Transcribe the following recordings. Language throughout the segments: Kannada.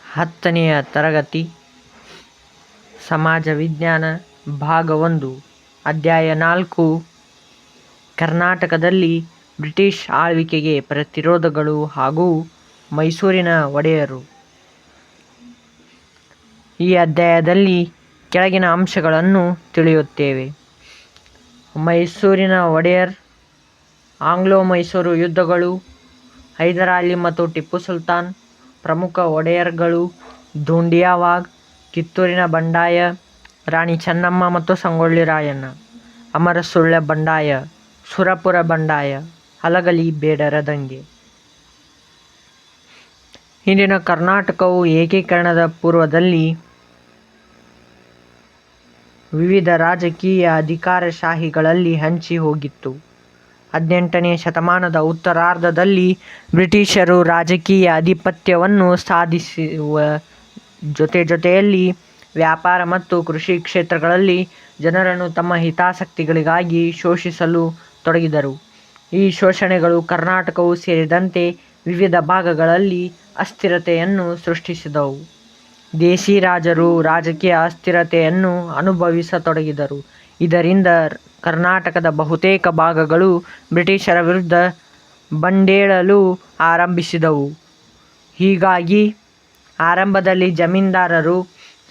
10ನೆಯ ತರಗತಿ ಸಮಾಜ ವಿಜ್ಞಾನ ಭಾಗ 1 ಅಧ್ಯಾಯ 4 ಕರ್ನಾಟಕದಲ್ಲಿ ಬ್ರಿಟಿಷ್ ಆಳ್ವಿಕೆಗೆ ಪ್ರತಿರೋಧಗಳು ಹಾಗೂ ಮೈಸೂರಿನ ಒಡೆಯರು. ಈ ಅಧ್ಯಾಯದಲ್ಲಿ ಕೆಳಗಿನ ಅಂಶಗಳನ್ನು ತಿಳಿಯುತ್ತೇವೆ. ಮೈಸೂರಿನ ಒಡೆಯರ್, ಆಂಗ್ಲೋ ಮೈಸೂರು ಯುದ್ಧಗಳು, ಹೈದರಾಲಿ ಮತ್ತು ಟಿಪ್ಪು ಸುಲ್ತಾನ್, ಪ್ರಮುಖ ಒಡೆಯರ್ಗಳು, ಧೂಂಡಿಯಾವಾಗ್, ಕಿತ್ತೂರಿನ ಬಂಡಾಯ, ರಾಣಿ ಚೆನ್ನಮ್ಮ ಮತ್ತು ಸಂಗೊಳ್ಳಿ ರಾಯಣ್ಣ, ಅಮರಸುಳ್ಳ ಬಂಡಾಯ, ಸುರಪುರ ಬಂಡಾಯ, ಹಲಗಲಿ ಬೇಡರ ದಂಗೆ. ಇಂದಿನ ಕರ್ನಾಟಕವು ಏಕೀಕರಣದ ಪೂರ್ವದಲ್ಲಿ ವಿವಿಧ ರಾಜಕೀಯ ಅಧಿಕಾರಶಾಹಿಗಳಲ್ಲಿ ಹಂಚಿ ಹೋಗಿತ್ತು. 18ನೇ ಶತಮಾನದ ಉತ್ತರಾರ್ಧದಲ್ಲಿ ಬ್ರಿಟಿಷರು ರಾಜಕೀಯ ಆಧಿಪತ್ಯವನ್ನು ಸಾಧಿಸುವ ಜೊತೆಯಲ್ಲಿ ವ್ಯಾಪಾರ ಮತ್ತು ಕೃಷಿ ಕ್ಷೇತ್ರಗಳಲ್ಲಿ ಜನರನ್ನು ತಮ್ಮ ಹಿತಾಸಕ್ತಿಗಳಿಗಾಗಿ ಶೋಷಿಸಲು ತೊಡಗಿದರು. ಈ ಶೋಷಣೆಗಳು ಕರ್ನಾಟಕವೂ ಸೇರಿದಂತೆ ವಿವಿಧ ಭಾಗಗಳಲ್ಲಿ ಅಸ್ಥಿರತೆಯನ್ನು ಸೃಷ್ಟಿಸಿದವು. ದೇಶಿ ರಾಜರು ರಾಜಕೀಯ ಅಸ್ಥಿರತೆಯನ್ನು ಅನುಭವಿಸತೊಡಗಿದರು. ಇದರಿಂದ ಕರ್ನಾಟಕದ ಬಹುತೇಕ ಭಾಗಗಳು ಬ್ರಿಟಿಷರ ವಿರುದ್ಧ ಬಂಡೇಳಲು ಆರಂಭಿಸಿದವು. ಹೀಗಾಗಿ ಆರಂಭದಲ್ಲಿ ಜಮೀನ್ದಾರರು,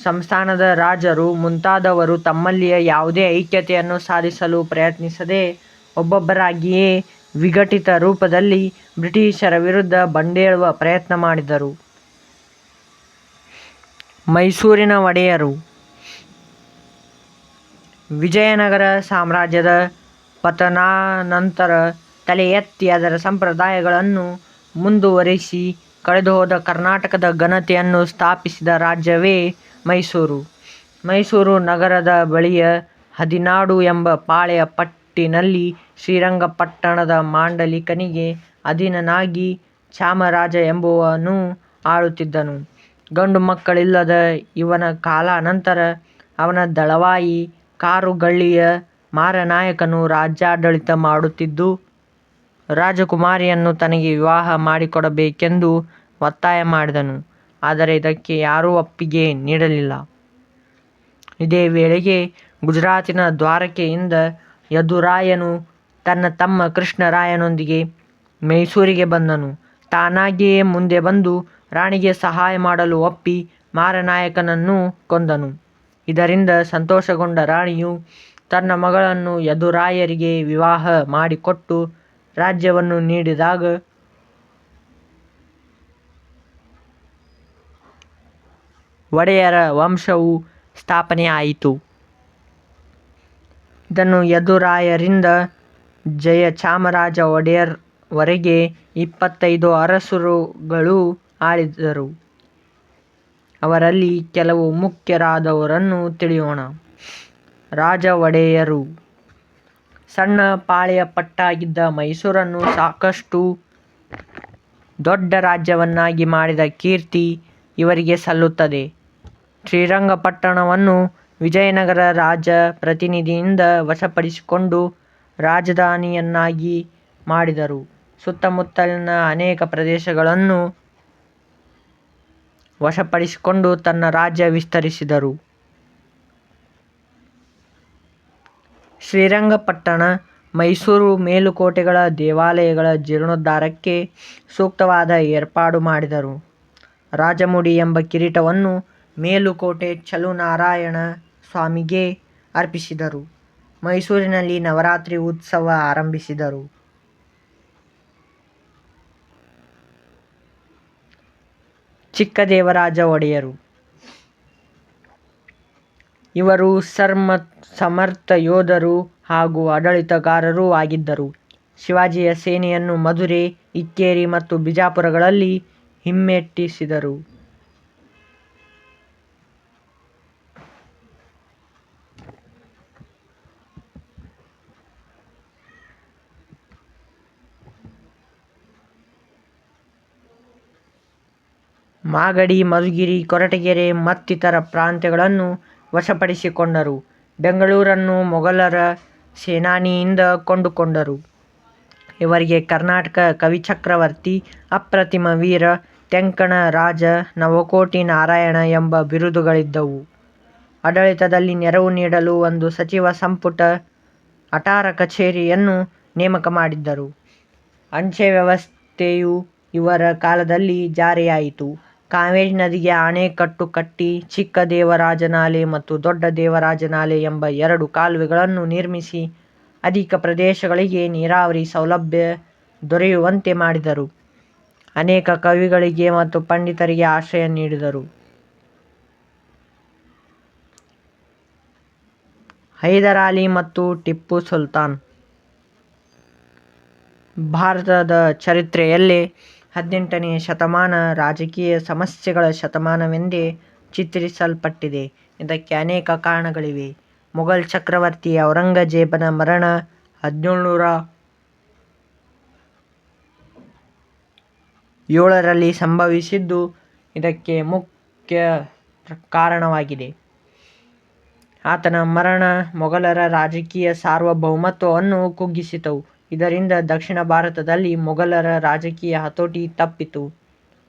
ಸಂಸ್ಥಾನದ ರಾಜರು ಮುಂತಾದವರು ತಮ್ಮಲ್ಲಿಯ ಯಾವುದೇ ಐಕ್ಯತೆಯನ್ನು ಸಾಧಿಸಲು ಪ್ರಯತ್ನಿಸದೆ ಒಬ್ಬೊಬ್ಬರಾಗಿಯೇ ವಿಘಟಿತ ರೂಪದಲ್ಲಿ ಬ್ರಿಟಿಷರ ವಿರುದ್ಧ ಬಂಡೇಳುವ ಪ್ರಯತ್ನ ಮಾಡಿದರು. ಮೈಸೂರಿನ ಒಡೆಯರು. ವಿಜಯನಗರ ಸಾಮ್ರಾಜ್ಯದ ಪತನಾನಂತರ ತಲೆ ಎತ್ತಿ ಅದರ ಸಂಪ್ರದಾಯಗಳನ್ನು ಮುಂದುವರಿಸಿ ಕಳೆದುಹೋದ ಕರ್ನಾಟಕದ ಘನತೆಯನ್ನು ಸ್ಥಾಪಿಸಿದ ರಾಜ್ಯವೇ ಮೈಸೂರು. ಮೈಸೂರು ನಗರದ ಬಳಿಯ ಹದಿನಾಡು ಎಂಬ ಪಾಳೆಯ ಪಟ್ಟಿನಲ್ಲಿ ಶ್ರೀರಂಗಪಟ್ಟಣದ ಮಾಂಡಲಿಕನಿಗೆ ಅಧೀನನಾಗಿ ಚಾಮರಾಜ ಎಂಬುವನು ಆಳುತ್ತಿದ್ದನು. ಗಂಡು ಮಕ್ಕಳಿಲ್ಲದ ಇವನ ಕಾಲಾನಂತರ ಅವನ ದಳವಾಯಿ ಕಾರುಗಳ್ಳಿಯ ಮಾರನಾಯಕನು ರಾಜ್ಯಾಡಳಿತ ಮಾಡುತ್ತಿದ್ದು, ರಾಜಕುಮಾರಿಯನ್ನು ತನಗೆ ವಿವಾಹ ಮಾಡಿಕೊಡಬೇಕೆಂದು ಒತ್ತಾಯ ಮಾಡಿದನು. ಆದರೆ ಇದಕ್ಕೆ ಯಾರೂ ಒಪ್ಪಿಗೆ ನೀಡಲಿಲ್ಲ. ಇದೇ ವೇಳೆಗೆ ಗುಜರಾತಿನ ದ್ವಾರಕೆಯಿಂದ ಯದುರಾಯನು ತನ್ನ ತಮ್ಮ ಕೃಷ್ಣರಾಯನೊಂದಿಗೆ ಮೈಸೂರಿಗೆ ಬಂದನು. ತಾನಾಗಿಯೇ ಮುಂದೆ ಬಂದು ರಾಣಿಗೆ ಸಹಾಯ ಮಾಡಲು ಒಪ್ಪಿ ಮಾರನಾಯಕನನ್ನು ಕೊಂದನು. ಇದರಿಂದ ಸಂತೋಷಗೊಂಡ ರಾಣಿಯು ತನ್ನ ಮಗಳನ್ನು ಯದುರಾಯರಿಗೆ ವಿವಾಹ ಮಾಡಿಕೊಟ್ಟು ರಾಜ್ಯವನ್ನು ನೀಡಿದಾಗ ಒಡೆಯರ ವಂಶವು ಸ್ಥಾಪನೆಯಾಯಿತು. ಇದನ್ನು ಯದುರಾಯರಿಂದ ಜಯಚಾಮರಾಜ ಒಡೆಯರ್ ವರೆಗೆ 25 ಅರಸರುಗಳು ಆಳಿದರು. ಅವರಲ್ಲಿ ಕೆಲವು ಮುಖ್ಯರಾದವರನ್ನು ತಿಳಿಯೋಣ. ರಾಜ ಒಡೆಯರು. ಸಣ್ಣ ಪಾಳೆಯ ಪಟ್ಟಾಗಿದ್ದ ಮೈಸೂರನ್ನು ಸಾಕಷ್ಟು ದೊಡ್ಡ ರಾಜ್ಯವನ್ನಾಗಿ ಮಾಡಿದ ಕೀರ್ತಿ ಇವರಿಗೆ ಸಲ್ಲುತ್ತದೆ. ಶ್ರೀರಂಗಪಟ್ಟಣವನ್ನು ವಿಜಯನಗರ ರಾಜ ಪ್ರತಿನಿಧಿಯಿಂದ ವಶಪಡಿಸಿಕೊಂಡು ರಾಜಧಾನಿಯನ್ನಾಗಿ ಮಾಡಿದರು. ಸುತ್ತಮುತ್ತಲಿನ ಅನೇಕ ಪ್ರದೇಶಗಳನ್ನು ವಶಪಡಿಸಿಕೊಂಡು ತನ್ನ ರಾಜ್ಯ ವಿಸ್ತರಿಸಿದರು. ಶ್ರೀರಂಗಪಟ್ಟಣ, ಮೈಸೂರು ಮೇಲುಕೋಟೆಗಳ ದೇವಾಲಯಗಳ ಜೀರ್ಣೋದ್ಧಾರಕ್ಕೆ ಸೂಕ್ತವಾದ ಏರ್ಪಾಡು ಮಾಡಿದರು. ರಾಜಮುಡಿ ಎಂಬ ಕಿರೀಟವನ್ನು ಮೇಲುಕೋಟೆ ಚಲುವನಾರಾಯಣ ಸ್ವಾಮಿಗೆ ಅರ್ಪಿಸಿದರು. ಮೈಸೂರಿನಲ್ಲಿ ನವರಾತ್ರಿ ಉತ್ಸವ ಆರಂಭಿಸಿದರು. ಚಿಕ್ಕದೇವರಾಜ ಒಡೆಯರು. ಇವರು ಸಮರ್ಥ ಯೋಧರು ಹಾಗೂ ಆಡಳಿತಗಾರರೂ ಆಗಿದ್ದರು. ಶಿವಾಜಿಯ ಸೇನೆಯನ್ನು ಮಧುರೆ, ಇಕ್ಕೇರಿ ಮತ್ತು ಬಿಜಾಪುರಗಳಲ್ಲಿ ಹಿಮ್ಮೆಟ್ಟಿಸಿದರು. ಮಾಗಡಿ, ಮಧುಗಿರಿ, ಕೊರಟಗೆರೆ ಮತ್ತಿತರ ಪ್ರಾಂತ್ಯಗಳನ್ನು ವಶಪಡಿಸಿಕೊಂಡರು. ಬೆಂಗಳೂರನ್ನು ಮೊಘಲರ ಸೇನಾನಿಯಿಂದ ಕೊಂಡುಕೊಂಡರು. ಇವರಿಗೆ ಕರ್ನಾಟಕ ಕವಿಚಕ್ರವರ್ತಿ, ಅಪ್ರತಿಮ ವೀರ, ತೆಂಕಣ ರಾಜ, ನವಕೋಟಿ ನಾರಾಯಣ ಎಂಬ ಬಿರುದುಗಳಿದ್ದವು. ಆಡಳಿತದಲ್ಲಿ ನೆರವು ನೀಡಲು ಒಂದು ಸಚಿವ ಸಂಪುಟ, ಅಟಾರ ಕಚೇರಿಯನ್ನು ನೇಮಕ ಮಾಡಿದ್ದರು. ಅಂಚೆ ವ್ಯವಸ್ಥೆಯು ಇವರ ಕಾಲದಲ್ಲಿ ಜಾರಿಯಾಯಿತು. ಕಾವೇರಿ ನದಿಗೆ ಅಣೆಕಟ್ಟು ಕಟ್ಟಿ ಚಿಕ್ಕ ದೇವರಾಜನಾಲೆ ಮತ್ತು ದೊಡ್ಡ ದೇವರಾಜನಾಲೆ ಎಂಬ 2 ಕಾಲುವೆಗಳನ್ನು ನಿರ್ಮಿಸಿ ಅಧಿಕ ಪ್ರದೇಶಗಳಿಗೆ ನೀರಾವರಿ ಸೌಲಭ್ಯ ದೊರೆಯುವಂತೆ ಮಾಡಿದರು. ಅನೇಕ ಕವಿಗಳಿಗೆ ಮತ್ತು ಪಂಡಿತರಿಗೆ ಆಶ್ರಯ ನೀಡಿದರು. ಹೈದರಾಲಿ ಮತ್ತು ಟಿಪ್ಪು ಸುಲ್ತಾನ್. ಭಾರತದ ಚರಿತ್ರೆಯಲ್ಲೇ 18ನೇ ಶತಮಾನ ರಾಜಕೀಯ ಸಮಸ್ಯೆಗಳ ಶತಮಾನವೆಂದೇ ಚಿತ್ರಿಸಲ್ಪಟ್ಟಿದೆ. ಇದಕ್ಕೆ ಅನೇಕ ಕಾರಣಗಳಿವೆ. ಮೊಘಲ್ ಚಕ್ರವರ್ತಿ ಔರಂಗಜೇಬನ ಮರಣ 1707ರಲ್ಲಿ ಸಂಭವಿಸಿದ್ದು ಇದಕ್ಕೆ ಮುಖ್ಯ ಕಾರಣವಾಗಿದೆ. ಆತನ ಮರಣ ಮೊಘಲರ ರಾಜಕೀಯ ಸಾರ್ವಭೌಮತ್ವವನ್ನು ಕುಗ್ಗಿಸಿತು. ಇದರಿಂದ ದಕ್ಷಿಣ ಭಾರತದಲ್ಲಿ ಮೊಘಲರ ರಾಜಕೀಯ ಹತೋಟಿ ತಪ್ಪಿತು.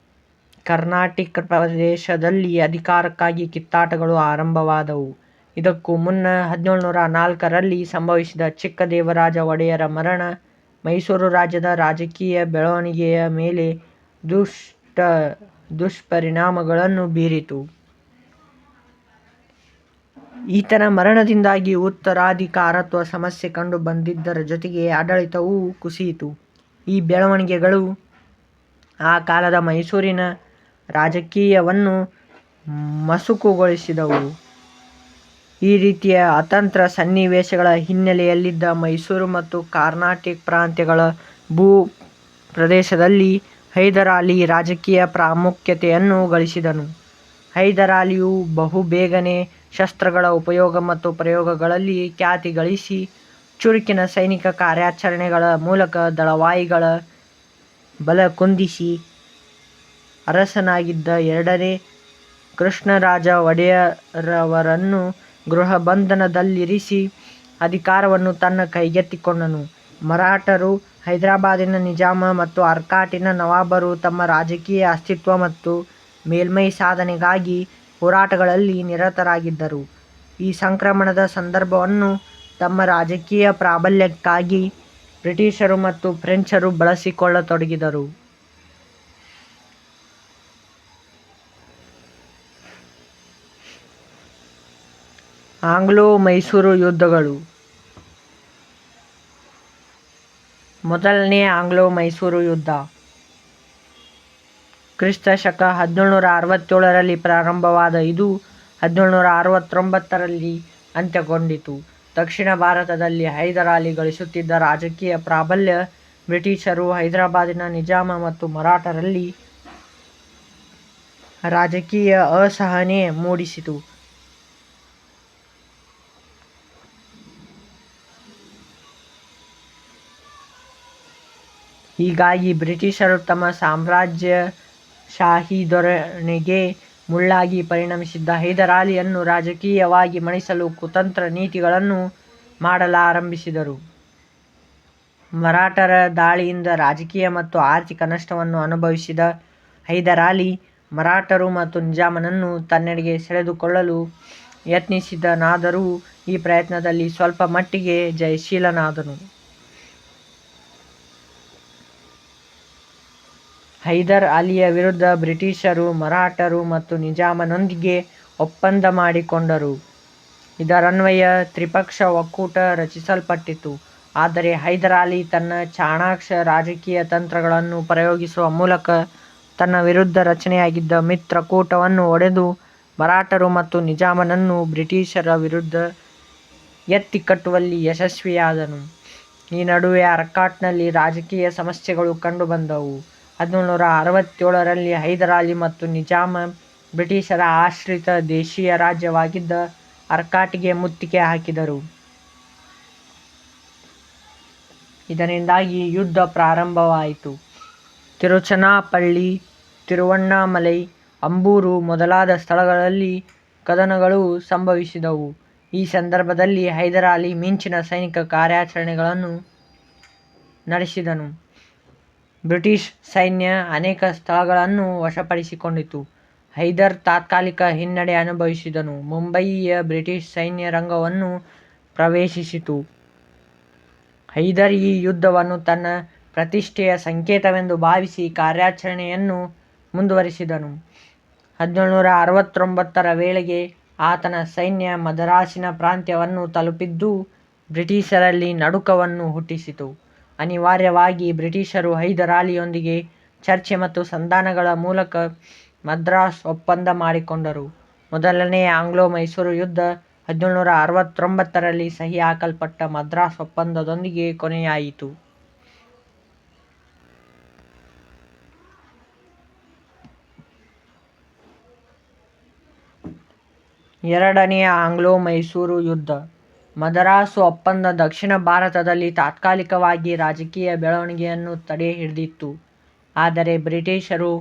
ಕರ್ನಾಟಿಕ್ ಪ್ರದೇಶದಲ್ಲಿ ಅಧಿಕಾರಕ್ಕಾಗಿ ಕಿತ್ತಾಟಗಳು ಆರಂಭವಾದವು. ಇದಕ್ಕೂ ಮುನ್ನ 1704ರಲ್ಲಿ ಸಂಭವಿಸಿದ ಚಿಕ್ಕ ದೇವರಾಜ ಒಡೆಯರ ಮರಣ ಮೈಸೂರು ರಾಜ್ಯದ ರಾಜಕೀಯ ಬೆಳವಣಿಗೆಯ ಮೇಲೆ ದುಷ್ಪರಿಣಾಮಗಳನ್ನು ಬೀರಿತು. ಈತನ ಮರಣದಿಂದಾಗಿ ಉತ್ತರಾಧಿಕಾರತ್ವ ಸಮಸ್ಯೆ ಕಂಡು ಬಂದಿದ್ದರ ಜೊತೆಗೆ ಆಡಳಿತವೂ ಕುಸಿಯಿತು. ಈ ಬೆಳವಣಿಗೆಗಳು ಆ ಕಾಲದ ಮೈಸೂರಿನ ರಾಜಕೀಯವನ್ನು ಮಸುಕುಗೊಳಿಸಿದವು. ಈ ರೀತಿಯ ಅತಂತ್ರ ಸನ್ನಿವೇಶಗಳ ಹಿನ್ನೆಲೆಯಲ್ಲಿದ್ದ ಮೈಸೂರು ಮತ್ತು ಕರ್ನಾಟಿಕ್ ಪ್ರಾಂತ್ಯಗಳ ಭೂ ಪ್ರದೇಶದಲ್ಲಿ ಹೈದರಾಲಿ ರಾಜಕೀಯ ಪ್ರಾಮುಖ್ಯತೆಯನ್ನು ಗಳಿಸಿದನು. ಹೈದರಾಲಿಯು ಬಹುಬೇಗನೆ ಶಸ್ತ್ರಗಳ ಉಪಯೋಗ ಮತ್ತು ಪ್ರಯೋಗಗಳಲ್ಲಿ ಖ್ಯಾತಿ ಗಳಿಸಿ ಚುರುಕಿನ ಸೈನಿಕ ಕಾರ್ಯಾಚರಣೆಗಳ ಮೂಲಕ ದಳವಾಯಿಗಳ ಬಲ ಕುಂದಿಸಿ ಅರಸನಾಗಿದ್ದ 2ನೇ ಕೃಷ್ಣರಾಜ ಒಡೆಯರವರನ್ನು ಗೃಹಬಂಧನದಲ್ಲಿರಿಸಿ ಅಧಿಕಾರವನ್ನು ತನ್ನ ಕೈಗೆತ್ತಿಕೊಂಡನು. ಮರಾಠರು, ಹೈದರಾಬಾದಿನ ನಿಜಾಮ ಮತ್ತು ಆರ್ಕಾಟಿನ ನವಾಬರು ತಮ್ಮ ರಾಜಕೀಯ ಅಸ್ತಿತ್ವ ಮತ್ತು ಮೇಲ್ಮೈ ಸಾಧನೆಗಾಗಿ ಹೋರಾಟಗಳಲ್ಲಿ ನಿರತರಾಗಿದ್ದರು. ಈ ಸಂಕ್ರಮಣದ ಸಂದರ್ಭವನ್ನು ತಮ್ಮ ರಾಜಕೀಯ ಪ್ರಾಬಲ್ಯಕ್ಕಾಗಿ ಬ್ರಿಟಿಷರು ಮತ್ತು ಫ್ರೆಂಚರು ಬಳಸಿಕೊಳ್ಳತೊಡಗಿದರು. ಆಂಗ್ಲೋ-ಮೈಸೂರು ಯುದ್ಧಗಳು. ಮೊದಲನೇ ಆಂಗ್ಲೋ-ಮೈಸೂರು ಯುದ್ಧ ಕ್ರಿಸ್ತ ಶಕ 1767ರಲ್ಲಿ ಪ್ರಾರಂಭವಾದ ಇದು 1769ರಲ್ಲಿ ಅಂತ್ಯಗೊಂಡಿತು. ದಕ್ಷಿಣ ಭಾರತದಲ್ಲಿ ಹೈದರಾಲಿ ಗಳಿಸುತ್ತಿದ್ದ ರಾಜಕೀಯ ಪ್ರಾಬಲ್ಯ ಬ್ರಿಟಿಷರು, ಹೈದರಾಬಾದಿನ ನಿಜಾಮ ಮತ್ತು ಮರಾಠರಲ್ಲಿ ರಾಜಕೀಯ ಅಸಹನೆ ಮೂಡಿಸಿತು. ಹೀಗಾಗಿ ಬ್ರಿಟಿಷರು ತಮ್ಮ ಸಾಮ್ರಾಜ್ಯಶಾಹಿ ಧೋರಣೆಗೆ ಮುಳ್ಳಾಗಿ ಪರಿಣಮಿಸಿದ್ದ ಹೈದರಾಲಿಯನ್ನು ರಾಜಕೀಯವಾಗಿ ಮಣಿಸಲು ಕುತಂತ್ರ ನೀತಿಗಳನ್ನು ಮಾಡಲಾರಂಭಿಸಿದರು. ಮರಾಠರ ದಾಳಿಯಿಂದ ರಾಜಕೀಯ ಮತ್ತು ಆರ್ಥಿಕ ನಷ್ಟವನ್ನು ಅನುಭವಿಸಿದ ಹೈದರಾಲಿ ಮರಾಠರು ಮತ್ತು ನಿಜಾಮನನ್ನು ತನ್ನೆಡೆಗೆ ಸೆಳೆದುಕೊಳ್ಳಲು ಯತ್ನಿಸಿದನಾದರೂ ಈ ಪ್ರಯತ್ನದಲ್ಲಿ ಸ್ವಲ್ಪ ಮಟ್ಟಿಗೆ ಜಯಶೀಲನಾದನು. ಹೈದರ್ ಅಲಿಯ ವಿರುದ್ಧ ಬ್ರಿಟಿಷರು, ಮರಾಠರು ಮತ್ತು ನಿಜಾಮನೊಂದಿಗೆ ಒಪ್ಪಂದ ಮಾಡಿಕೊಂಡರು. ಇದರನ್ವಯ ತ್ರಿಪಕ್ಷ ಒಕ್ಕೂಟ ರಚಿಸಲ್ಪಟ್ಟಿತು. ಆದರೆ ಹೈದರಾಲಿ ತನ್ನ ಚಾಣಾಕ್ಷ ರಾಜಕೀಯ ತಂತ್ರಗಳನ್ನು ಪ್ರಯೋಗಿಸುವ ಮೂಲಕ ತನ್ನ ವಿರುದ್ಧ ರಚನೆಯಾಗಿದ್ದ ಮಿತ್ರಕೂಟವನ್ನು ಒಡೆದು ಮರಾಠರು ಮತ್ತು ನಿಜಾಮನನ್ನು ಬ್ರಿಟಿಷರ ವಿರುದ್ಧ ಎತ್ತಿಕಟ್ಟುವಲ್ಲಿ ಯಶಸ್ವಿಯಾದನು. ಈ ನಡುವೆ ಆರ್ಕಾಟ್ನಲ್ಲಿ ರಾಜಕೀಯ ಸಮಸ್ಯೆಗಳು ಕಂಡುಬಂದವು. 1767ರಲ್ಲಿ ಹೈದರಾಲಿ ಮತ್ತು ನಿಜಾಮ ಬ್ರಿಟಿಷರ ಆಶ್ರಿತ ದೇಶೀಯ ರಾಜ್ಯವಾಗಿದ್ದ ಆರ್ಕಾಟಿಗೆ ಮುತ್ತಿಗೆ ಹಾಕಿದರು. ಇದರಿಂದಾಗಿ ಯುದ್ಧ ಪ್ರಾರಂಭವಾಯಿತು. ತಿರುಚನಾಪಳ್ಳಿ, ತಿರುವಣ್ಣಾಮಲೈ, ಅಂಬೂರು ಮೊದಲಾದ ಸ್ಥಳಗಳಲ್ಲಿ ಕದನಗಳು ಸಂಭವಿಸಿದವು. ಈ ಸಂದರ್ಭದಲ್ಲಿ ಹೈದರಾಲಿ ಮಿಂಚಿನ ಸೈನಿಕ ಕಾರ್ಯಾಚರಣೆಗಳನ್ನು ನಡೆಸಿದನು. ಬ್ರಿಟಿಷ್ ಸೈನ್ಯ ಅನೇಕ ಸ್ಥಳಗಳನ್ನು ವಶಪಡಿಸಿಕೊಂಡಿತು. ಹೈದರ್ ತಾತ್ಕಾಲಿಕ ಹಿನ್ನಡೆ ಅನುಭವಿಸಿದನು. ಮುಂಬಯಿಯ ಬ್ರಿಟಿಷ್ ಸೈನ್ಯ ರಂಗವನ್ನು ಪ್ರವೇಶಿಸಿತು. ಹೈದರ್ ಈ ಯುದ್ಧವನ್ನು ತನ್ನ ಪ್ರತಿಷ್ಠೆಯ ಸಂಕೇತವೆಂದು ಭಾವಿಸಿ ಕಾರ್ಯಾಚರಣೆಯನ್ನು ಮುಂದುವರಿಸಿದನು. 1769ರ ವೇಳೆಗೆ ಆತನ ಸೈನ್ಯ ಮದರಾಸಿನ ಪ್ರಾಂತ್ಯವನ್ನು ತಲುಪಿದ್ದು ಬ್ರಿಟಿಷರಲ್ಲಿ ನಡುಕವನ್ನು ಹುಟ್ಟಿಸಿತು. ಅನಿವಾರ್ಯವಾಗಿ ಬ್ರಿಟಿಷರು ಹೈದರಾಲಿಯೊಂದಿಗೆ ಚರ್ಚೆ ಮತ್ತು ಸಂಧಾನಗಳ ಮೂಲಕ ಮದ್ರಾಸ್ ಒಪ್ಪಂದ ಮಾಡಿಕೊಂಡರು. ಮೊದಲನೆಯ ಆಂಗ್ಲೋ-ಮೈಸೂರು ಯುದ್ಧ 1769ರಲ್ಲಿ ಸಹಿ ಹಾಕಲ್ಪಟ್ಟ ಮದ್ರಾಸ್ ಒಪ್ಪಂದದೊಂದಿಗೆ ಕೊನೆಯಾಯಿತು. ಎರಡನೆಯ ಆಂಗ್ಲೋ-ಮೈಸೂರು ಯುದ್ಧ. ಮದರಾಸು ಒಪ್ಪಂದ ದಕ್ಷಿಣ ಭಾರತದಲ್ಲಿ ತಾತ್ಕಾಲಿಕವಾಗಿ ರಾಜಕೀಯ ಬೆಳವಣಿಗೆಯನ್ನು ತಡೆಹಿಡಿದಿತ್ತು. ಆದರೆ ಬ್ರಿಟಿಷರು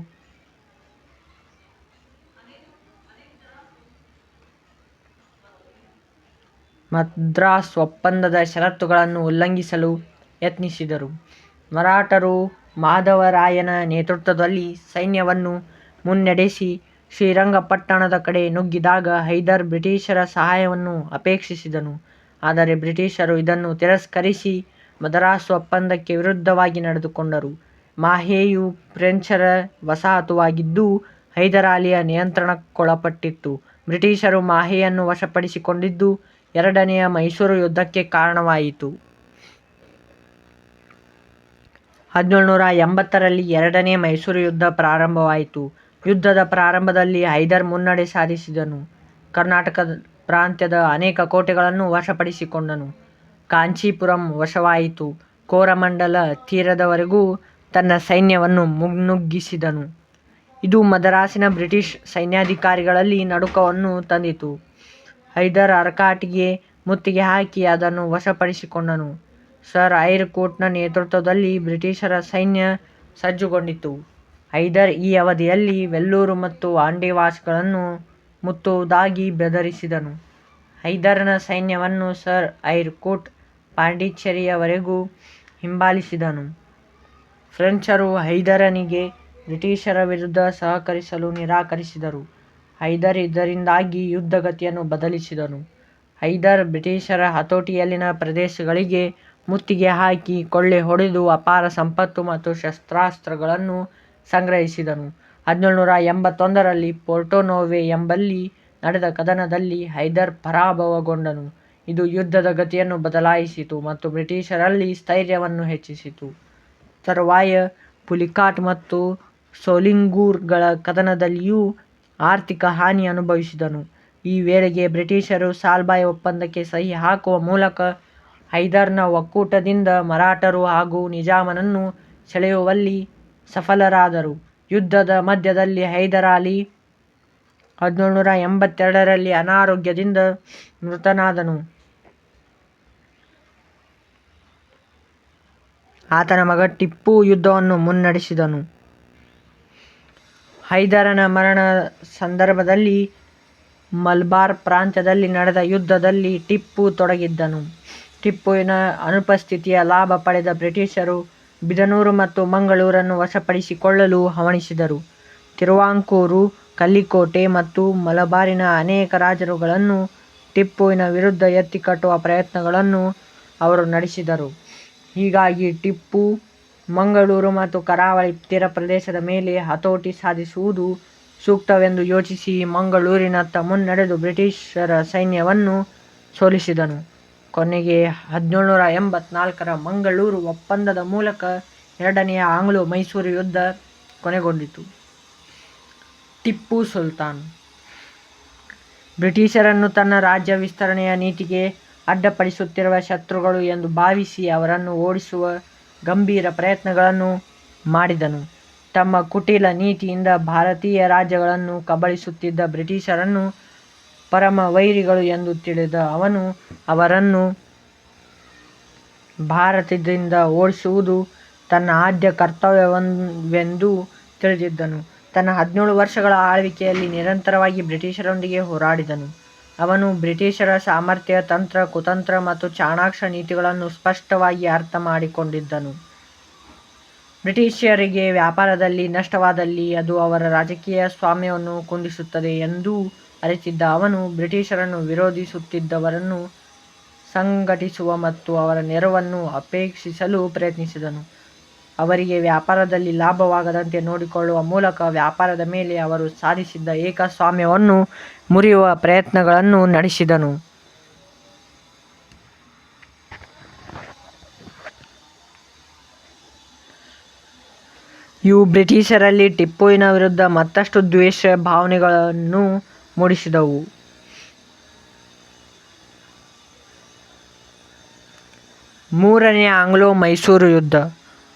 ಮದ್ರಾಸ್ ಒಪ್ಪಂದದ ಷರತ್ತುಗಳನ್ನು ಉಲ್ಲಂಘಿಸಲು ಯತ್ನಿಸಿದರು. ಮರಾಠರು ಮಾಧವರಾಯನ ನೇತೃತ್ವದಲ್ಲಿ ಸೈನ್ಯವನ್ನು ಮುನ್ನಡೆಸಿ ಶ್ರೀರಂಗಪಟ್ಟಣದ ಕಡೆ ನುಗ್ಗಿದಾಗ ಹೈದರ್ ಬ್ರಿಟಿಷರ ಸಹಾಯವನ್ನು ಅಪೇಕ್ಷಿಸಿದನು. ಆದರೆ ಬ್ರಿಟಿಷರು ಇದನ್ನು ತಿರಸ್ಕರಿಸಿ ಮದರಾಸ್ ಒಪ್ಪಂದಕ್ಕೆ ವಿರುದ್ಧವಾಗಿ ನಡೆದುಕೊಂಡರು. ಮಾಹೆಯು ಫ್ರೆಂಚರ ವಸಾಹತುವಾಗಿದ್ದು ಹೈದರಾಲಿಯ ನಿಯಂತ್ರಣಕ್ಕೊಳಪಟ್ಟಿತ್ತು. ಬ್ರಿಟಿಷರು ಮಾಹೆಯನ್ನು ವಶಪಡಿಸಿಕೊಂಡಿದ್ದು ಎರಡನೆಯ ಮೈಸೂರು ಯುದ್ಧಕ್ಕೆ ಕಾರಣವಾಯಿತು. 1780ರಲ್ಲಿ ಎರಡನೇ ಮೈಸೂರು ಯುದ್ಧ ಪ್ರಾರಂಭವಾಯಿತು. ಯುದ್ಧದ ಪ್ರಾರಂಭದಲ್ಲಿ ಹೈದರ್ ಮುನ್ನಡೆ ಸಾಧಿಸಿದನು. ಕರ್ನಾಟಕ ಪ್ರಾಂತ್ಯದ ಅನೇಕ ಕೋಟೆಗಳನ್ನು ವಶಪಡಿಸಿಕೊಂಡನು. ಕಾಂಚೀಪುರಂ ವಶವಾಯಿತು. ಕೋರಮಂಡಲ ತೀರದವರೆಗೂ ತನ್ನ ಸೈನ್ಯವನ್ನು ಮುನ್ನುಗ್ಗಿಸಿದನು. ಇದು ಮದರಾಸಿನ ಬ್ರಿಟಿಷ್ ಸೈನ್ಯಾಧಿಕಾರಿಗಳಲ್ಲಿ ನಡುಕವನ್ನು ತಂದಿತು. ಹೈದರ್ ಅರ್ಕಾಟ್ಗೆ ಮುತ್ತಿಗೆ ಹಾಕಿ ಅದನ್ನು ವಶಪಡಿಸಿಕೊಂಡನು. ಸರ್ ಐರ್ ಕೋಟ್ನ ನೇತೃತ್ವದಲ್ಲಿ ಬ್ರಿಟಿಷರ ಸೈನ್ಯ ಸಜ್ಜುಗೊಂಡಿತು. ಹೈದರ್ ಈ ಅವಧಿಯಲ್ಲಿ ವೆಲ್ಲೂರು ಮತ್ತು ಆಂಡಿವಾಸ್ಗಳನ್ನು ಮುತ್ತುವುದಾಗಿ ಬೆದರಿಸಿದನು. ಹೈದರನ ಸೈನ್ಯವನ್ನು ಸರ್ ಐರ್ ಕೋಟ್ ಪಾಂಡಿಚೇರಿಯವರೆಗೂ ಹಿಂಬಾಲಿಸಿದನು. ಫ್ರೆಂಚರು ಹೈದರನಿಗೆ ಬ್ರಿಟಿಷರ ವಿರುದ್ಧ ಸಹಕರಿಸಲು ನಿರಾಕರಿಸಿದರು. ಹೈದರ್ ಇದರಿಂದಾಗಿ ಯುದ್ಧಗತಿಯನ್ನು ಬದಲಿಸಿದನು. ಹೈದರ್ ಬ್ರಿಟಿಷರ ಹತೋಟಿಯಲ್ಲಿನ ಪ್ರದೇಶಗಳಿಗೆ ಮುತ್ತಿಗೆ ಹಾಕಿ ಕೊಳ್ಳೆ ಹೊಡೆದು ಅಪಾರ ಸಂಪತ್ತು ಮತ್ತು ಶಸ್ತ್ರಾಸ್ತ್ರಗಳನ್ನು ಸಂಗ್ರಹಿಸಿದನು. 1781ರಲ್ಲಿ ಪೋರ್ಟೊನೋವೆ ಎಂಬಲ್ಲಿ ನಡೆದ ಕದನದಲ್ಲಿ ಹೈದರ್ ಪರಾಭವಗೊಂಡನು. ಇದು ಯುದ್ಧದ ಗತಿಯನ್ನು ಬದಲಾಯಿಸಿತು ಮತ್ತು ಬ್ರಿಟಿಷರಲ್ಲಿ ಸ್ಥೈರ್ಯವನ್ನು ಹೆಚ್ಚಿಸಿತು. ತರುವಾಯ ಪುಲಿಕಾಟ್ ಮತ್ತು ಸೋಲಿಂಗೂರ್ಗಳ ಕದನದಲ್ಲಿಯೂ ಆರ್ಥಿಕ ಹಾನಿ ಅನುಭವಿಸಿದನು. ಈ ವೇಳೆಗೆ ಬ್ರಿಟಿಷರು ಸಾಲ್ಬಾಯ್ ಒಪ್ಪಂದಕ್ಕೆ ಸಹಿ ಹಾಕುವ ಮೂಲಕ ಹೈದರ್ನ ಒಕ್ಕೂಟದಿಂದ ಮರಾಠರು ಹಾಗೂ ನಿಜಾಮನನ್ನು ಸೆಳೆಯುವಲ್ಲಿ ಸಫಲರಾದರು. ಯುದ್ಧದ ಮಧ್ಯದಲ್ಲಿ ಹೈದರಾಲಿ 1782ರಲ್ಲಿ ಅನಾರೋಗ್ಯದಿಂದ ಮೃತನಾದನು. ಆತನ ಮಗ ಟಿಪ್ಪು ಯುದ್ಧವನ್ನು ಮುನ್ನಡೆಸಿದನು. ಹೈದರನ ಮರಣ ಸಂದರ್ಭದಲ್ಲಿ ಮಲಬಾರ್ ಪ್ರಾಂತ್ಯದಲ್ಲಿ ನಡೆದ ಯುದ್ಧದಲ್ಲಿ ಟಿಪ್ಪು ತೊಡಗಿದ್ದನು. ಟಿಪ್ಪುವಿನ ಅನುಪಸ್ಥಿತಿಯ ಲಾಭ ಪಡೆದ ಬ್ರಿಟಿಷರು ಬಿದನೂರು ಮತ್ತು ಮಂಗಳೂರನ್ನು ವಶಪಡಿಸಿಕೊಳ್ಳಲು ಹವಣಿಸಿದರು. ತಿರುವಾಂಕೂರು, ಕಲ್ಲಿಕೋಟೆ ಮತ್ತು ಮಲಬಾರಿನ ಅನೇಕ ರಾಜರುಗಳನ್ನು ಟಿಪ್ಪುವಿನ ವಿರುದ್ಧ ಎತ್ತಿಕಟ್ಟುವ ಪ್ರಯತ್ನಗಳನ್ನು ಅವರು ನಡೆಸಿದರು. ಹೀಗಾಗಿ ಟಿಪ್ಪು ಮಂಗಳೂರು ಮತ್ತು ಕರಾವಳಿ ತೀರ ಪ್ರದೇಶದ ಮೇಲೆ ಹತೋಟಿ ಸಾಧಿಸುವುದು ಸೂಕ್ತವೆಂದು ಯೋಚಿಸಿ ಮಂಗಳೂರಿನತ್ತ ಮುನ್ನಡೆದು ಬ್ರಿಟಿಷರ ಸೈನ್ಯವನ್ನು ಸೋಲಿಸಿದನು. ಕೊನೆಗೆ 1784ರ ಮಂಗಳೂರು ಒಪ್ಪಂದದ ಮೂಲಕ ಎರಡನೆಯ ಆಂಗ್ಲೋ-ಮೈಸೂರು ಯುದ್ಧ ಕೊನೆಗೊಂಡಿತು. ಟಿಪ್ಪು ಸುಲ್ತಾನ್ ಬ್ರಿಟಿಷರನ್ನು ತನ್ನ ರಾಜ್ಯ ವಿಸ್ತರಣೆಯ ನೀತಿಗೆ ಅಡ್ಡಿಪಡಿಸುತ್ತಿರುವ ಶತ್ರುಗಳು ಎಂದು ಭಾವಿಸಿ ಅವರನ್ನು ಓಡಿಸುವ ಗಂಭೀರ ಪ್ರಯತ್ನಗಳನ್ನು ಮಾಡಿದನು. ತಮ್ಮ ಕುಟಿಲ ನೀತಿಯಿಂದ ಭಾರತೀಯ ರಾಜ್ಯಗಳನ್ನು ಕಬಳಿಸುತ್ತಿದ್ದ ಬ್ರಿಟಿಷರನ್ನು ಪರಮ ವೈರಿಗಳು ಎಂದು ತಿಳಿದ ಅವನು ಅವರನ್ನು ಭಾರತದಿಂದ ಓಡಿಸುವುದು ತನ್ನ ಆದ್ಯ ಕರ್ತವ್ಯವೆಂದು ತಿಳಿದಿದ್ದನು. ತನ್ನ 17 ವರ್ಷಗಳ ಆಳ್ವಿಕೆಯಲ್ಲಿ ನಿರಂತರವಾಗಿ ಬ್ರಿಟಿಷರೊಂದಿಗೆ ಹೋರಾಡಿದನು. ಅವನು ಬ್ರಿಟಿಷರ ಸಾಮರ್ಥ್ಯ, ತಂತ್ರ, ಕುತಂತ್ರ ಮತ್ತು ಚಾಣಾಕ್ಷ ನೀತಿಗಳನ್ನು ಸ್ಪಷ್ಟವಾಗಿ ಅರ್ಥ ಮಾಡಿಕೊಂಡಿದ್ದನು. ಬ್ರಿಟಿಷರಿಗೆ ವ್ಯಾಪಾರದಲ್ಲಿ ನಷ್ಟವಾದಲ್ಲಿ ಅದು ಅವರ ರಾಜಕೀಯ ಸ್ವಾಮ್ಯವನ್ನು ಕುಂದಿಸುತ್ತದೆ ಎಂದು ಅರಿತಿದ್ದ ಅವನು ಬ್ರಿಟಿಷರನ್ನು ವಿರೋಧಿಸುತ್ತಿದ್ದವರನ್ನು ಸಂಘಟಿಸುವ ಮತ್ತು ಅವರ ನೆರವನ್ನು ಅಪೇಕ್ಷಿಸಲು ಪ್ರಯತ್ನಿಸಿದನು. ಅವರಿಗೆ ವ್ಯಾಪಾರದಲ್ಲಿ ಲಾಭವಾಗದಂತೆ ನೋಡಿಕೊಳ್ಳುವ ಮೂಲಕ ವ್ಯಾಪಾರದ ಮೇಲೆ ಅವರು ಸಾಧಿಸಿದ್ದ ಏಕಸ್ವಾಮ್ಯವನ್ನು ಮುರಿಯುವ ಪ್ರಯತ್ನಗಳನ್ನು ನಡೆಸಿದನು. ಇವು ಬ್ರಿಟಿಷರಲ್ಲಿ ಟಿಪ್ಪುವಿನ ವಿರುದ್ಧ ಮತ್ತಷ್ಟು ದ್ವೇಷ ಭಾವನೆಗಳನ್ನು ಮೂಡಿಸಿದವು. ಮೂರನೇ ಆಂಗ್ಲೋ-ಮೈಸೂರು ಯುದ್ಧ.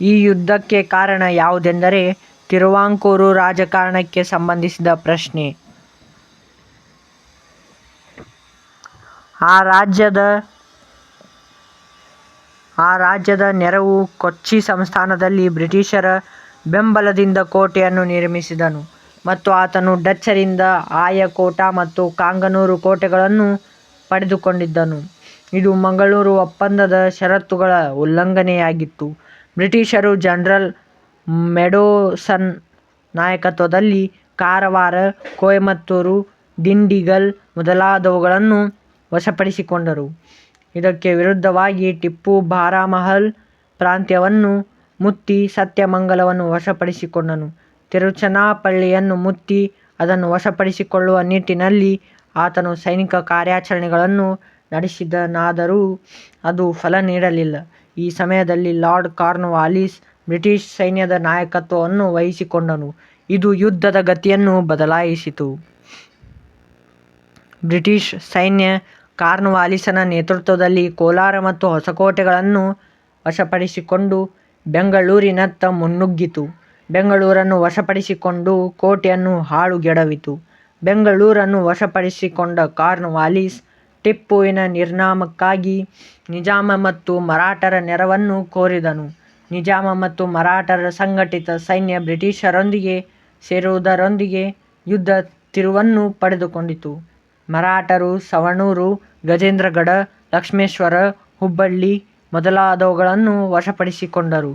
ಈ ಯುದ್ಧಕ್ಕೆ ಕಾರಣ ಯಾವುದೆಂದರೆ ತಿರುವಾಂಕೂರು ರಾಜಕಾರಣಕ್ಕೆ ಸಂಬಂಧಿಸಿದ ಪ್ರಶ್ನೆ. ಆ ರಾಜ್ಯದ ನೆರವು ಕೊಚ್ಚಿ ಸಂಸ್ಥಾನದಲ್ಲಿ ಬ್ರಿಟಿಷರ ಬೆಂಬಲದಿಂದ ಕೋಟೆಯನ್ನು ನಿರ್ಮಿಸಿದನು ಮತ್ತು ಆತನು ಡಚ್ಚರಿಂದ ಆಯಕೋಟ ಮತ್ತು ಕಾಂಗನೂರು ಕೋಟೆಗಳನ್ನು ಪಡೆದುಕೊಂಡಿದ್ದನು. ಇದು ಮಂಗಳೂರು ಒಪ್ಪಂದದ ಷರತ್ತುಗಳ ಉಲ್ಲಂಘನೆಯಾಗಿತ್ತು. ಬ್ರಿಟಿಷರು ಜನರಲ್ ಮೆಡೋಸನ್ ನಾಯಕತ್ವದಲ್ಲಿ ಕಾರವಾರ, ಕೊಯಮತ್ತೂರು, ದಿಂಡಿಗಲ್ ಮೊದಲಾದವುಗಳನ್ನು ವಶಪಡಿಸಿಕೊಂಡರು. ಇದಕ್ಕೆ ವಿರುದ್ಧವಾಗಿ ಟಿಪ್ಪು ಬಾರಾಮಹಲ್ ಪ್ರಾಂತ್ಯವನ್ನು ಮುತ್ತಿ ಸತ್ಯಮಂಗಲವನ್ನು ವಶಪಡಿಸಿಕೊಂಡನು. ತಿರುಚನಾಪಳ್ಳಿಯನ್ನು ಮುತ್ತಿ ಅದನ್ನು ವಶಪಡಿಸಿಕೊಳ್ಳುವ ನಿಟ್ಟಿನಲ್ಲಿ ಆತನು ಸೈನಿಕ ಕಾರ್ಯಾಚರಣೆಗಳನ್ನು ನಡೆಸಿದನಾದರೂ ಅದು ಫಲ ನೀಡಲಿಲ್ಲ. ಈ ಸಮಯದಲ್ಲಿ ಲಾರ್ಡ್ ಕಾರ್ನ್ವಾಲಿಸ್ ಬ್ರಿಟಿಷ್ ಸೈನ್ಯದ ನಾಯಕತ್ವವನ್ನು ವಹಿಸಿಕೊಂಡನು. ಇದು ಯುದ್ಧದ ಗತಿಯನ್ನು ಬದಲಾಯಿಸಿತು. ಬ್ರಿಟಿಷ್ ಸೈನ್ಯ ಕಾರ್ನ್ವಾಲಿಸನ ನೇತೃತ್ವದಲ್ಲಿ ಕೋಲಾರ ಮತ್ತು ಹೊಸಕೋಟೆಗಳನ್ನು ವಶಪಡಿಸಿಕೊಂಡು ಬೆಂಗಳೂರಿನತ್ತ ಮುನ್ನುಗ್ಗಿತು. ಬೆಂಗಳೂರನ್ನು ವಶಪಡಿಸಿಕೊಂಡು ಕೋಟೆಯನ್ನು ಹಾಳುಗೆಡವಿತು. ಬೆಂಗಳೂರನ್ನು ವಶಪಡಿಸಿಕೊಂಡ ಕಾರ್ನ್ವಾಲಿಸ್ ಟಿಪ್ಪುವಿನ ನಿರ್ನಾಮಕ್ಕಾಗಿ ನಿಜಾಮ ಮತ್ತು ಮರಾಠರ ನೆರವನ್ನು ಕೋರಿದನು. ನಿಜಾಮ ಮತ್ತು ಮರಾಠರ ಸಂಘಟಿತ ಸೈನ್ಯ ಬ್ರಿಟಿಷರೊಂದಿಗೆ ಸೇರುವುದರೊಂದಿಗೆ ಯುದ್ಧ ತಿರುವನ್ನು ಪಡೆದುಕೊಂಡಿತು. ಮರಾಠರು ಸವಣೂರು, ಗಜೇಂದ್ರಗಡ, ಲಕ್ಷ್ಮೇಶ್ವರ, ಹುಬ್ಬಳ್ಳಿ ಮೊದಲಾದವುಗಳನ್ನು ವಶಪಡಿಸಿಕೊಂಡರು.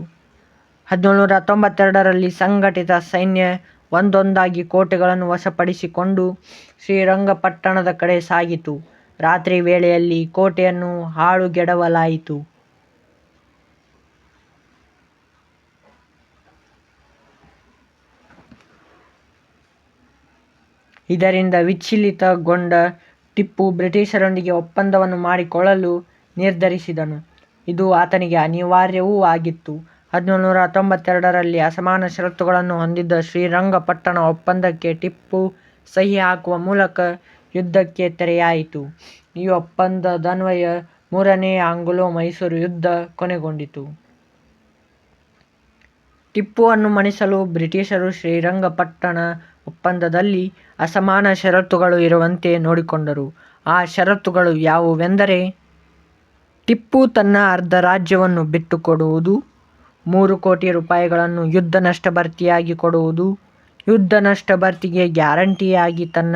1792ರಲ್ಲಿ ಸಂಘಟಿತ ಸೈನ್ಯ ಒಂದೊಂದಾಗಿ ಕೋಟೆಗಳನ್ನು ವಶಪಡಿಸಿಕೊಂಡು ಶ್ರೀರಂಗಪಟ್ಟಣದ ಕಡೆ ಸಾಗಿತು. ರಾತ್ರಿ ವೇಳೆಯಲ್ಲಿ ಕೋಟೆಯನ್ನು ಹಾಳುಗೆಡವಲಾಯಿತು. ಇದರಿಂದ ವಿಚಲಿತಗೊಂಡ ಟಿಪ್ಪು ಬ್ರಿಟಿಷರೊಂದಿಗೆ ಒಪ್ಪಂದವನ್ನು ಮಾಡಿಕೊಳ್ಳಲು ನಿರ್ಧರಿಸಿದನು. ಇದು ಆತನಿಗೆ ಅನಿವಾರ್ಯವೂ ಆಗಿತ್ತು. 1792ರಲ್ಲಿ ಅಸಮಾನ ಷರತ್ತುಗಳನ್ನು ಹೊಂದಿದ್ದ ಶ್ರೀರಂಗಪಟ್ಟಣ ಒಪ್ಪಂದಕ್ಕೆ ಟಿಪ್ಪು ಸಹಿ ಹಾಕುವ ಮೂಲಕ ಯುದ್ಧಕ್ಕೆ ತೆರೆಯಾಯಿತು. ಈ ಒಪ್ಪಂದದನ್ವಯ ಮೂರನೇ ಆಂಗ್ಲೋ-ಮೈಸೂರು ಯುದ್ಧ ಕೊನೆಗೊಂಡಿತು. ಟಿಪ್ಪುವನ್ನು ಮಣಿಸಲು ಬ್ರಿಟಿಷರು ಶ್ರೀರಂಗಪಟ್ಟಣ ಒಪ್ಪಂದದಲ್ಲಿ ಅಸಮಾನ ಷರತ್ತುಗಳು ಇರುವಂತೆ ನೋಡಿಕೊಂಡರು. ಆ ಷರತ್ತುಗಳು ಯಾವುವೆಂದರೆ ಟಿಪ್ಪು ತನ್ನ ಅರ್ಧ ರಾಜ್ಯವನ್ನು ಬಿಟ್ಟುಕೊಡುವುದು, 3 ಕೋಟಿ ರೂಪಾಯಿಗಳನ್ನು ಯುದ್ಧ ನಷ್ಟ ಭರ್ತಿಯಾಗಿ ಕೊಡುವುದು, ಯುದ್ಧ ನಷ್ಟ ಭರ್ತಿಗೆ ಗ್ಯಾರಂಟಿಯಾಗಿ ತನ್ನ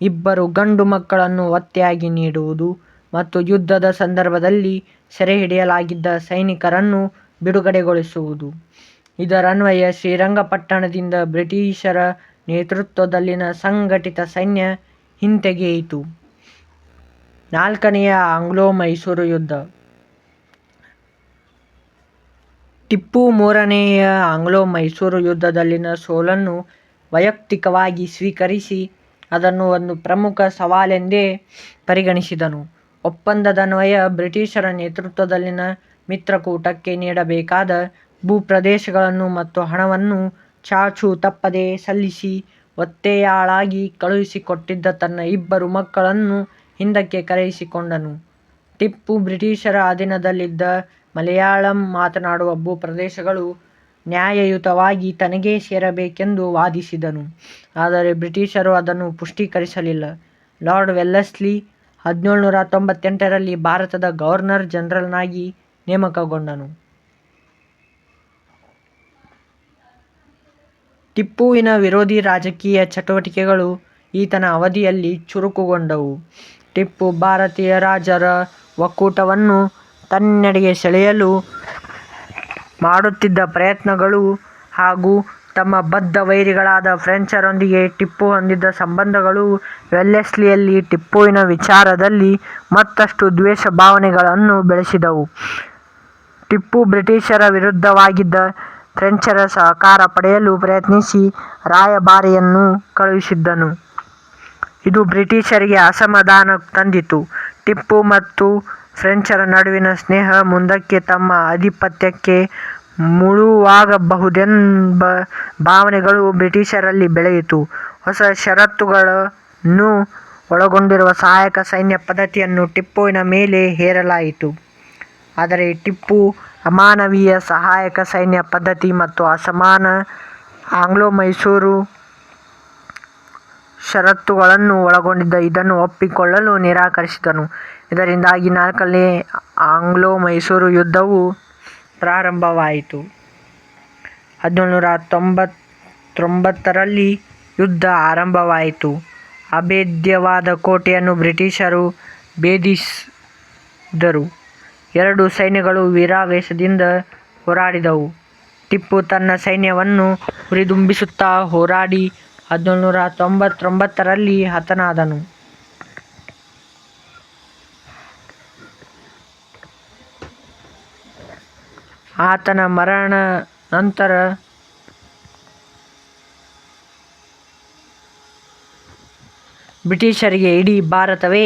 2 ಗಂಡು ಮಕ್ಕಳನ್ನು ಒತ್ತೆಯಾಗಿ ನೀಡುವುದು ಮತ್ತು ಯುದ್ಧದ ಸಂದರ್ಭದಲ್ಲಿ ಸೆರೆಹಿಡಿಯಲಾಗಿದ್ದ ಸೈನಿಕರನ್ನು ಬಿಡುಗಡೆಗೊಳಿಸುವುದು. ಇದರನ್ವಯ ಶ್ರೀರಂಗಪಟ್ಟಣದಿಂದ ಬ್ರಿಟಿಷರ ನೇತೃತ್ವದಲ್ಲಿನ ಸಂಘಟಿತ ಸೈನ್ಯ ಹಿಂತೆಗೆಯಿತು. 4ನೆಯ ಆಂಗ್ಲೋ-ಮೈಸೂರು ಯುದ್ಧ. ಟಿಪ್ಪು 3ನೆಯ ಆಂಗ್ಲೋ-ಮೈಸೂರು ಯುದ್ಧದಲ್ಲಿನ ಸೋಲನ್ನು ವೈಯಕ್ತಿಕವಾಗಿ ಸ್ವೀಕರಿಸಿ ಅದನ್ನು ಒಂದು ಪ್ರಮುಖ ಸವಾಲೆಂದೇ ಪರಿಗಣಿಸಿದನು. ಒಪ್ಪಂದದನ್ವಯ ಬ್ರಿಟಿಷರ ನೇತೃತ್ವದಲ್ಲಿನ ಮಿತ್ರಕೂಟಕ್ಕೆ ನೀಡಬೇಕಾದ ಭೂಪ್ರದೇಶಗಳನ್ನು ಮತ್ತು ಹಣವನ್ನು ಚಾಚೂ ತಪ್ಪದೆ ಸಲ್ಲಿಸಿ ಒತ್ತೆಯಾಳಾಗಿ ಕಳುಹಿಸಿಕೊಟ್ಟಿದ್ದ ತನ್ನ 2 ಮಕ್ಕಳನ್ನು ಹಿಂದಕ್ಕೆ ಕರೆಯಿಸಿಕೊಂಡನು. ಟಿಪ್ಪು ಬ್ರಿಟಿಷರ ಅಧೀನದಲ್ಲಿದ್ದ ಮಲಯಾಳಂ ಮಾತನಾಡುವ ಭೂಪ್ರದೇಶಗಳು ನ್ಯಾಯಯುತವಾಗಿ ತನಗೇ ಸೇರಬೇಕೆಂದು ವಾದಿಸಿದನು. ಆದರೆ ಬ್ರಿಟಿಷರು ಅದನ್ನು ಪುಷ್ಟೀಕರಿಸಲಿಲ್ಲ. ಲಾರ್ಡ್ ವೆಲ್ಲೆಸ್ಲಿ 1798ರಲ್ಲಿ ಭಾರತದ ಗವರ್ನರ್ ಜನರಲ್ನಾಗಿ ನೇಮಕಗೊಂಡನು. ಟಿಪ್ಪುವಿನ ವಿರೋಧಿ ರಾಜಕೀಯ ಚಟುವಟಿಕೆಗಳು ಈತನ ಅವಧಿಯಲ್ಲಿ ಚುರುಕುಗೊಂಡವು. ಟಿಪ್ಪು ಭಾರತೀಯ ರಾಜರ ಒಕ್ಕೂಟವನ್ನು ತನ್ನೆಡೆಗೆ ಸೆಳೆಯಲು ಮಾಡುತ್ತಿದ್ದ ಪ್ರಯತ್ನಗಳು ಹಾಗೂ ತಮ್ಮ ಬದ್ಧ ವೈರಿಗಳಾದ ಫ್ರೆಂಚರೊಂದಿಗೆ ಟಿಪ್ಪು ಹೊಂದಿದ್ದ ಸಂಬಂಧಗಳು ವೆಲ್ಲೆಸ್ಲಿಯಲ್ಲಿ ಟಿಪ್ಪುವಿನ ವಿಚಾರದಲ್ಲಿ ಮತ್ತಷ್ಟು ದ್ವೇಷ ಭಾವನೆಗಳನ್ನು ಬೆಳೆಸಿದವು. ಟಿಪ್ಪು ಬ್ರಿಟಿಷರ ವಿರುದ್ಧವಾಗಿದ್ದ ಫ್ರೆಂಚರ ಸಹಕಾರ ಪಡೆಯಲು ಪ್ರಯತ್ನಿಸಿ ರಾಯಭಾರಿಯನ್ನು ಕಳುಹಿಸಿದ್ದನು. ಇದು ಬ್ರಿಟಿಷರಿಗೆ ಅಸಮಾಧಾನ ತಂದಿತು. ಟಿಪ್ಪು ಮತ್ತು ಫ್ರೆಂಚರ ನಡುವಿನ ಸ್ನೇಹ ಮುಂದಕ್ಕೆ ತಮ್ಮ ಆಧಿಪತ್ಯಕ್ಕೆ ಮುಳುವಾಗಬಹುದೆಂಬ ಭಾವನೆಗಳು ಬ್ರಿಟಿಷರಲ್ಲಿ ಬೆಳೆಯಿತು. ಹೊಸ ಷರತ್ತುಗಳನ್ನು ಒಳಗೊಂಡಿರುವ ಸಹಾಯಕ ಸೈನ್ಯ ಪದ್ಧತಿಯನ್ನು ಟಿಪ್ಪುವಿನ ಮೇಲೆ ಹೇರಲಾಯಿತು. ಆದರೆ ಟಿಪ್ಪು ಅಮಾನವೀಯ ಸಹಾಯಕ ಸೈನ್ಯ ಪದ್ಧತಿ ಮತ್ತು ಅಸಮಾನ ಆಂಗ್ಲೋ-ಮೈಸೂರು ಷರತ್ತುಗಳನ್ನು ಒಳಗೊಂಡಿದ್ದ ಇದನ್ನು ಒಪ್ಪಿಕೊಳ್ಳಲು ನಿರಾಕರಿಸಿದನು. ಇದರಿಂದಾಗಿ 4ನೇ ಆಂಗ್ಲೋ-ಮೈಸೂರು ಯುದ್ಧವು ಪ್ರಾರಂಭವಾಯಿತು. 1799ರಲ್ಲಿ ಯುದ್ಧ ಆರಂಭವಾಯಿತು. ಅಭೇದ್ಯವಾದ ಕೋಟೆಯನ್ನು ಬ್ರಿಟಿಷರು ಭೇದಿಸಿದರು. ಎರಡೂ ಸೈನ್ಯಗಳು ವೀರಾವೇಶದಿಂದ ಹೋರಾಡಿದವು. ಟಿಪ್ಪು ತನ್ನ ಸೈನ್ಯವನ್ನು ಹುರಿದುಂಬಿಸುತ್ತಾ ಹೋರಾಡಿ 1799ರಲ್ಲಿ ಹತನಾದನು. ಆತನ ಮರಣಾನಂತರ ಬ್ರಿಟಿಷರಿಗೆ ಇಡೀ ಭಾರತವೇ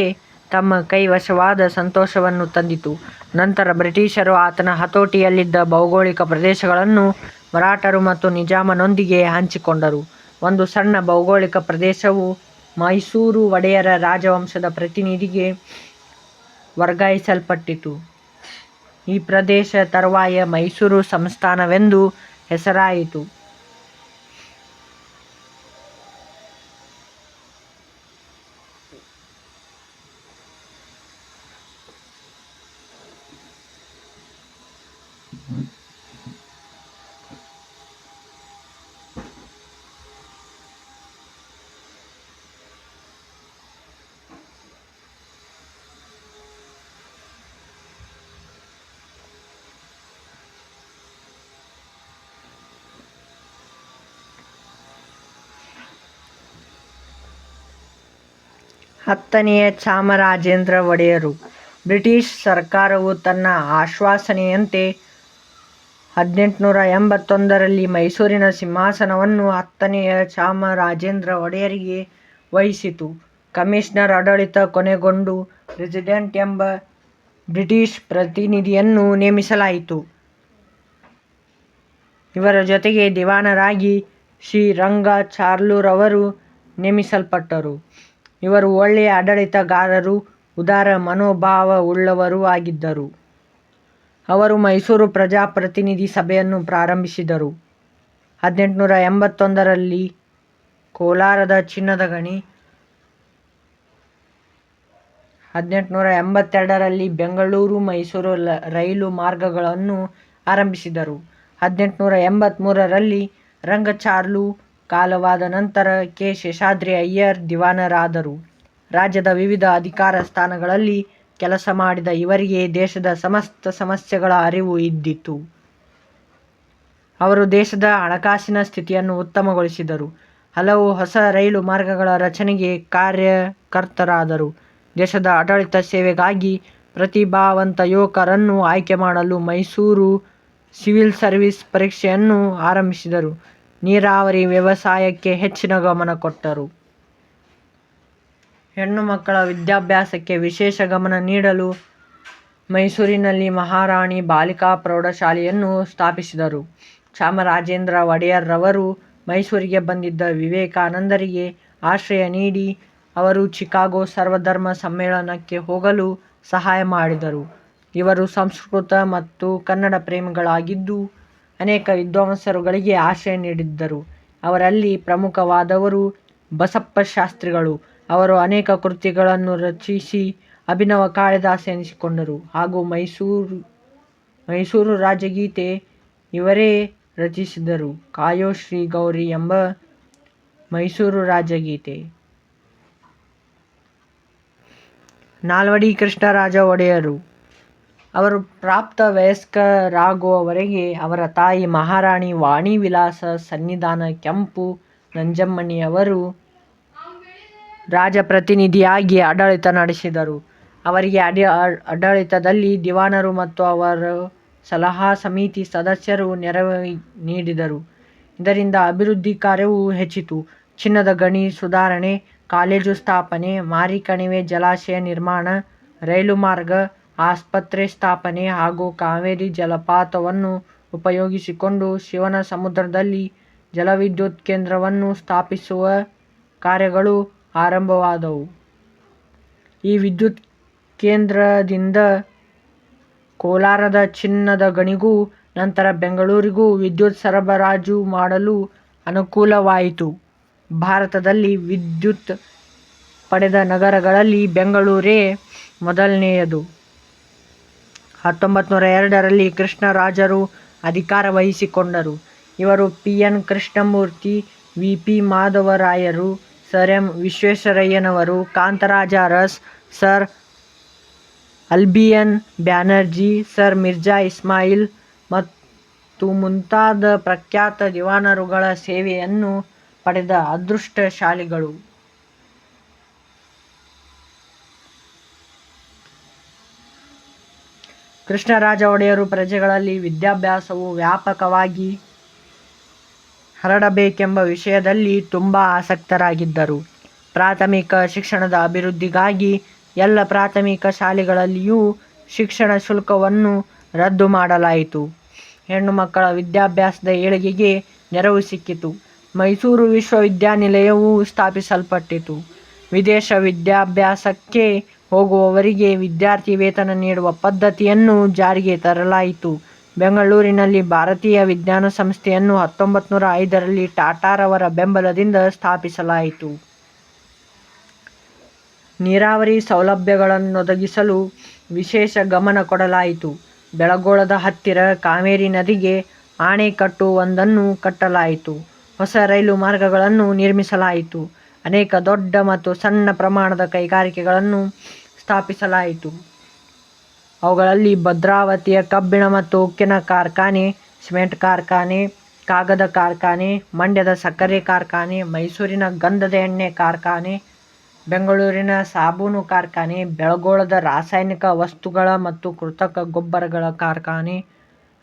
ತಮ್ಮ ಕೈವಶವಾದ ಸಂತೋಷವನ್ನು ತಂದಿತು. ನಂತರ ಬ್ರಿಟಿಷರು ಆತನ ಹತೋಟಿಯಲ್ಲಿದ್ದ ಭೌಗೋಳಿಕ ಪ್ರದೇಶಗಳನ್ನು ಮರಾಠರು ಮತ್ತು ನಿಜಾಮನೊಂದಿಗೆ ಹಂಚಿಕೊಂಡರು. ಒಂದು ಸಣ್ಣ ಭೌಗೋಳಿಕ ಪ್ರದೇಶವು ಮೈಸೂರು ಒಡೆಯರ ರಾಜವಂಶದ ಪ್ರತಿನಿಧಿಗೆ ವರ್ಗಾಯಿಸಲ್ಪಟ್ಟಿತು. ಈ ಪ್ರದೇಶ ತರುವಾಯ ಮೈಸೂರು ಸಂಸ್ಥಾನವೆಂದು ಹೆಸರಾಯಿತು. ಹತ್ತನೆಯ ಚಾಮರಾಜೇಂದ್ರ ಒಡೆಯರು. ಬ್ರಿಟಿಷ್ ಸರ್ಕಾರವು ತನ್ನ ಆಶ್ವಾಸನೆಯಂತೆ 1881ರಲ್ಲಿ ಮೈಸೂರಿನ ಸಿಂಹಾಸನವನ್ನು 10ನೆಯ ಚಾಮರಾಜೇಂದ್ರ ಒಡೆಯರಿಗೆ ವಹಿಸಿತು. ಕಮಿಷನರ್ ಆಡಳಿತ ಕೊನೆಗೊಂಡು ರೆಸಿಡೆಂಟ್ ಎಂಬ ಬ್ರಿಟಿಷ್ ಪ್ರತಿನಿಧಿಯನ್ನು ನೇಮಿಸಲಾಯಿತು. ಇವರ ಜೊತೆಗೆ ದಿವಾನರಾಗಿ ಶ್ರೀರಂಗಚಾರ್ಲುರವರು ನೇಮಿಸಲ್ಪಟ್ಟರು. ಇವರು ಒಳ್ಳೆಯ ಆಡಳಿತಗಾರರೂ ಉದಾರ ಮನೋಭಾವವುಳ್ಳವರೂ ಆಗಿದ್ದರು. ಅವರು ಮೈಸೂರು ಪ್ರಜಾಪ್ರತಿನಿಧಿ ಸಭೆಯನ್ನು ಪ್ರಾರಂಭಿಸಿದರು. 1881ರಲ್ಲಿ ಕೋಲಾರದ ಚಿನ್ನದ ಗಣಿ, 1882ರಲ್ಲಿ ಬೆಂಗಳೂರು ಮೈಸೂರು ರೈಲು ಮಾರ್ಗಗಳನ್ನು ಆರಂಭಿಸಿದರು. 1883ರಲ್ಲಿ ರಂಗಚಾರ್ಲು ಕಾಲವಾದ ನಂತರ ಕೆ. ಶೇಷಾದ್ರಿ ಅಯ್ಯರ್ ದಿವಾನರಾದರು. ರಾಜ್ಯದ ವಿವಿಧ ಅಧಿಕಾರ ಸ್ಥಾನಗಳಲ್ಲಿ ಕೆಲಸ ಮಾಡಿದ ಇವರಿಗೆ ದೇಶದ ಸಮಸ್ತ ಸಮಸ್ಯೆಗಳ ಅರಿವು ಇದ್ದಿತು. ಅವರು ದೇಶದ ಹಣಕಾಸಿನ ಸ್ಥಿತಿಯನ್ನು ಉತ್ತಮಗೊಳಿಸಿದರು. ಹಲವು ಹೊಸ ರೈಲು ಮಾರ್ಗಗಳ ರಚನೆಗೆ ಕಾರ್ಯಕರ್ತರಾದರು. ದೇಶದ ಆಡಳಿತ ಸೇವೆಗಾಗಿ ಪ್ರತಿಭಾವಂತ ಯುವಕರನ್ನು ಆಯ್ಕೆ ಮಾಡಲು ಮೈಸೂರು ಸಿವಿಲ್ ಸರ್ವಿಸ್ ಪರೀಕ್ಷೆಯನ್ನು ಆರಂಭಿಸಿದರು. ನೀರಾವರಿ ವ್ಯವಸಾಯಕ್ಕೆ ಹೆಚ್ಚಿನ ಗಮನ ಕೊಟ್ಟರು. ಹೆಣ್ಣು ಮಕ್ಕಳ ವಿದ್ಯಾಭ್ಯಾಸಕ್ಕೆ ವಿಶೇಷ ಗಮನ ನೀಡಲು ಮೈಸೂರಿನಲ್ಲಿ ಮಹಾರಾಣಿ ಬಾಲಿಕಾ ಪ್ರೌಢಶಾಲೆಯನ್ನು ಸ್ಥಾಪಿಸಿದರು. ಚಾಮರಾಜೇಂದ್ರ ಒಡೆಯರ್ರವರು ಮೈಸೂರಿಗೆ ಬಂದಿದ್ದ ವಿವೇಕಾನಂದರಿಗೆ ಆಶ್ರಯ ನೀಡಿ ಅವರು ಚಿಕಾಗೋ ಸರ್ವಧರ್ಮ ಸಮ್ಮೇಳನಕ್ಕೆ ಹೋಗಲು ಸಹಾಯ ಮಾಡಿದರು. ಇವರು ಸಂಸ್ಕೃತ ಮತ್ತು ಕನ್ನಡ ಪ್ರೇಮಿಗಳಾಗಿದ್ದು ಅನೇಕ ವಿದ್ವಾಂಸರುಗಳಿಗೆ ಆಶ್ರಯ ನೀಡಿದ್ದರು. ಅವರಲ್ಲಿ ಪ್ರಮುಖವಾದವರು ಬಸಪ್ಪಶಾಸ್ತ್ರಿಗಳು. ಅವರು ಅನೇಕ ಕೃತಿಗಳನ್ನು ರಚಿಸಿ ಅಭಿನವ ಕಾಳಿದಾಸ ಎನಿಸಿಕೊಂಡರು ಹಾಗೂ ಮೈಸೂರು ರಾಜಗೀತೆ ಇವರೇ ರಚಿಸಿದರು. ಕಾಯೋ ಶ್ರೀ ಗೌರಿ ಎಂಬ ಮೈಸೂರು ರಾಜಗೀತೆ. ನಾಲ್ವಡಿ ಕೃಷ್ಣರಾಜ ಒಡೆಯರು. ಅವರು ಪ್ರಾಪ್ತ ವಯಸ್ಕರಾಗುವವರೆಗೆ ಅವರ ತಾಯಿ ಮಹಾರಾಣಿ ವಾಣಿ ವಿಲಾಸ ಸನ್ನಿಧಾನ ಕೆಂಪು ನಂಜಮ್ಮಣಿಯವರು ರಾಜಪ್ರತಿನಿಧಿಯಾಗಿ ಆಡಳಿತ ನಡೆಸಿದರು. ಅವರಿಗೆ ಆಡಳಿತದಲ್ಲಿ ದಿವಾನರು ಮತ್ತು ಅವರ ಸಲಹಾ ಸಮಿತಿ ಸದಸ್ಯರು ನೆರವು ನೀಡಿದರು. ಇದರಿಂದ ಅಭಿವೃದ್ಧಿ ಕಾರ್ಯವು ಹೆಚ್ಚಿತು. ಚಿನ್ನದ ಗಣಿ ಸುಧಾರಣೆ, ಕಾಲೇಜು ಸ್ಥಾಪನೆ, ಮಾರಿಕಣಿವೆ ಜಲಾಶಯ ನಿರ್ಮಾಣ, ರೈಲು ಮಾರ್ಗ, ಆಸ್ಪತ್ರೆ ಸ್ಥಾಪನೆ ಹಾಗೂ ಕಾವೇರಿ ಜಲಪಾತವನ್ನು ಉಪಯೋಗಿಸಿಕೊಂಡು ಶಿವನ ಸಮುದ್ರದಲ್ಲಿ ಜಲವಿದ್ಯುತ್ ಕೇಂದ್ರವನ್ನು ಸ್ಥಾಪಿಸುವ ಕಾರ್ಯಗಳು ಆರಂಭವಾದವು. ಈ ವಿದ್ಯುತ್ ಕೇಂದ್ರದಿಂದ ಕೋಲಾರದ ಚಿನ್ನದ ಗಣಿಗೂ ನಂತರ ಬೆಂಗಳೂರಿಗೂ ವಿದ್ಯುತ್ ಸರಬರಾಜು ಮಾಡಲು ಅನುಕೂಲವಾಯಿತು. ಭಾರತದಲ್ಲಿ ವಿದ್ಯುತ್ ಪಡೆದ ನಗರಗಳಲ್ಲಿ ಬೆಂಗಳೂರೇ ಮೊದಲನೆಯದು. 1902ರಲ್ಲಿ ಕೃಷ್ಣರಾಜರು ಅಧಿಕಾರ ವಹಿಸಿಕೊಂಡರು. ಇವರು P. N. Krishnamurthy, V. P. ಮಾಧವರಾಯರು, ಸರ್ ಎಂ. ವಿಶ್ವೇಶ್ವರಯ್ಯನವರು, Kantharaja Urs, sir Albion Banerjee, sir Mirza Ismail ಮತ್ತು ಮುಂತಾದ ಪ್ರಖ್ಯಾತ ದಿವಾನರುಗಳ ಸೇವೆಯನ್ನು ಪಡೆದ ಅದೃಷ್ಟಶಾಲಿಗಳು. ಕೃಷ್ಣರಾಜ ಒಡೆಯರು ಪ್ರಜೆಗಳಲ್ಲಿ ವಿದ್ಯಾಭ್ಯಾಸವು ವ್ಯಾಪಕವಾಗಿ ಹರಡಬೇಕೆಂಬ ವಿಷಯದಲ್ಲಿ ತುಂಬ ಆಸಕ್ತರಾಗಿದ್ದರು. ಪ್ರಾಥಮಿಕ ಶಿಕ್ಷಣದ ಅಭಿವೃದ್ಧಿಗಾಗಿ ಎಲ್ಲ ಪ್ರಾಥಮಿಕ ಶಾಲೆಗಳಲ್ಲಿಯೂ ಶಿಕ್ಷಣ ಶುಲ್ಕವನ್ನು ರದ್ದು ಮಾಡಲಾಯಿತು. ಹೆಣ್ಣು ಮಕ್ಕಳ ವಿದ್ಯಾಭ್ಯಾಸದ ಏಳಿಗೆಗೆ ನೆರವು ಸಿಕ್ಕಿತು. ಮೈಸೂರು ವಿಶ್ವವಿದ್ಯಾನಿಲಯವು ಸ್ಥಾಪಿಸಲ್ಪಟ್ಟಿತು. ವಿದೇಶ ವಿದ್ಯಾಭ್ಯಾಸಕ್ಕೆ ಹೋಗುವವರಿಗೆ ವಿದ್ಯಾರ್ಥಿ ವೇತನ ನೀಡುವ ಪದ್ಧತಿಯನ್ನು ಜಾರಿಗೆ ತರಲಾಯಿತು. ಬೆಂಗಳೂರಿನಲ್ಲಿ ಭಾರತೀಯ ವಿಜ್ಞಾನ ಸಂಸ್ಥೆಯನ್ನು 1905ರಲ್ಲಿ ಟಾಟಾರವರ ಬೆಂಬಲದಿಂದ ಸ್ಥಾಪಿಸಲಾಯಿತು. ನೀರಾವರಿ ಸೌಲಭ್ಯಗಳನ್ನೊದಗಿಸಲು ವಿಶೇಷ ಗಮನ ಕೊಡಲಾಯಿತು. ಬೆಳಗೋಳದ ಹತ್ತಿರ ಕಾವೇರಿ ನದಿಗೆ ಅಣೆಕಟ್ಟು ಒಂದನ್ನು ಕಟ್ಟಲಾಯಿತು. ಹೊಸ ರೈಲು ಮಾರ್ಗಗಳನ್ನು ನಿರ್ಮಿಸಲಾಯಿತು. ಅನೇಕ ದೊಡ್ಡ ಮತ್ತು ಸಣ್ಣ ಪ್ರಮಾಣದ ಕೈಗಾರಿಕೆಗಳನ್ನು ಸ್ಥಾಪಿಸಲಾಯಿತು. ಅವುಗಳಲ್ಲಿ ಭದ್ರಾವತಿಯ ಕಬ್ಬಿಣ ಮತ್ತು ಉಕ್ಕಿನ ಕಾರ್ಖಾನೆ, ಸಿಮೆಂಟ್ ಕಾರ್ಖಾನೆ, ಕಾಗದ ಕಾರ್ಖಾನೆ, ಮಂಡ್ಯದ ಸಕ್ಕರೆ ಕಾರ್ಖಾನೆ, ಮೈಸೂರಿನ ಗಂಧದ ಎಣ್ಣೆ ಕಾರ್ಖಾನೆ, ಬೆಂಗಳೂರಿನ ಸಾಬೂನು ಕಾರ್ಖಾನೆ, ಬೆಳಗೋಳದ ರಾಸಾಯನಿಕ ವಸ್ತುಗಳ ಮತ್ತು ಕೃತಕ ಗೊಬ್ಬರಗಳ ಕಾರ್ಖಾನೆ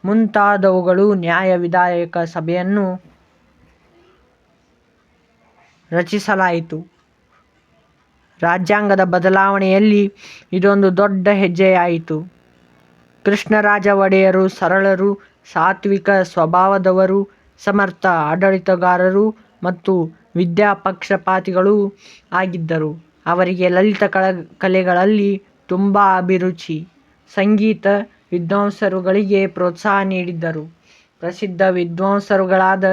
ಮುಂತಾದವುಗಳು. ನ್ಯಾಯ ವಿಧಾಯಕ ಸಭೆಯನ್ನು ರಚಿಸಲಾಯಿತು. ರಾಜ್ಯಾಂಗದ ಬದಲಾವಣೆಯಲ್ಲಿ ಇದೊಂದು ದೊಡ್ಡ ಹೆಜ್ಜೆಯಾಯಿತು. ಕೃಷ್ಣರಾಜ ಒಡೆಯರು ಸರಳರು, ಸಾತ್ವಿಕ ಸ್ವಭಾವದವರು, ಸಮರ್ಥ ಆಡಳಿತಗಾರರು ಮತ್ತು ವಿದ್ಯಾಪಕ್ಷಪಾತಿಗಳೂ ಆಗಿದ್ದರು. ಅವರಿಗೆ ಲಲಿತ ಕಲೆಗಳಲ್ಲಿ ತುಂಬ ಅಭಿರುಚಿ. ಸಂಗೀತ ವಿದ್ವಾಂಸರುಗಳಿಗೆ ಪ್ರೋತ್ಸಾಹ ನೀಡಿದ್ದರು. ಪ್ರಸಿದ್ಧ ವಿದ್ವಾಂಸರುಗಳಾದ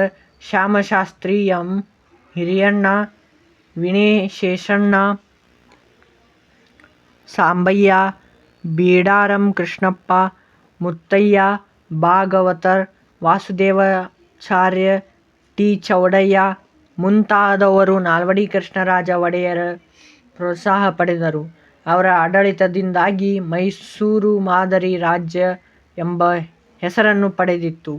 ಶ್ಯಾಮಶಾಸ್ತ್ರಿ, ಎಂ. ಹಿರಿಯಣ್ಣ, ವೀಣೇಶೇಷಣ್ಣ, ಸಾಂಬಯ್ಯ, ಬೀಡಾರಂ ಕೃಷ್ಣಪ್ಪ, ಮುತ್ತಯ್ಯ ಭಾಗವತರ್, ವಾಸುದೇವಾಚಾರ್ಯ, ಟಿ. ಚೌಡಯ್ಯ ಮುಂತಾದವರು ನಾಲ್ವಡಿ ಕೃಷ್ಣರಾಜ ಒಡೆಯರ ಪ್ರೋತ್ಸಾಹ ಪಡೆದರು. ಅವರ ಆಡಳಿತದಿಂದಾಗಿ ಮೈಸೂರು ಮಾದರಿ ರಾಜ್ಯ ಎಂಬ ಹೆಸರನ್ನು ಪಡೆದಿತ್ತು.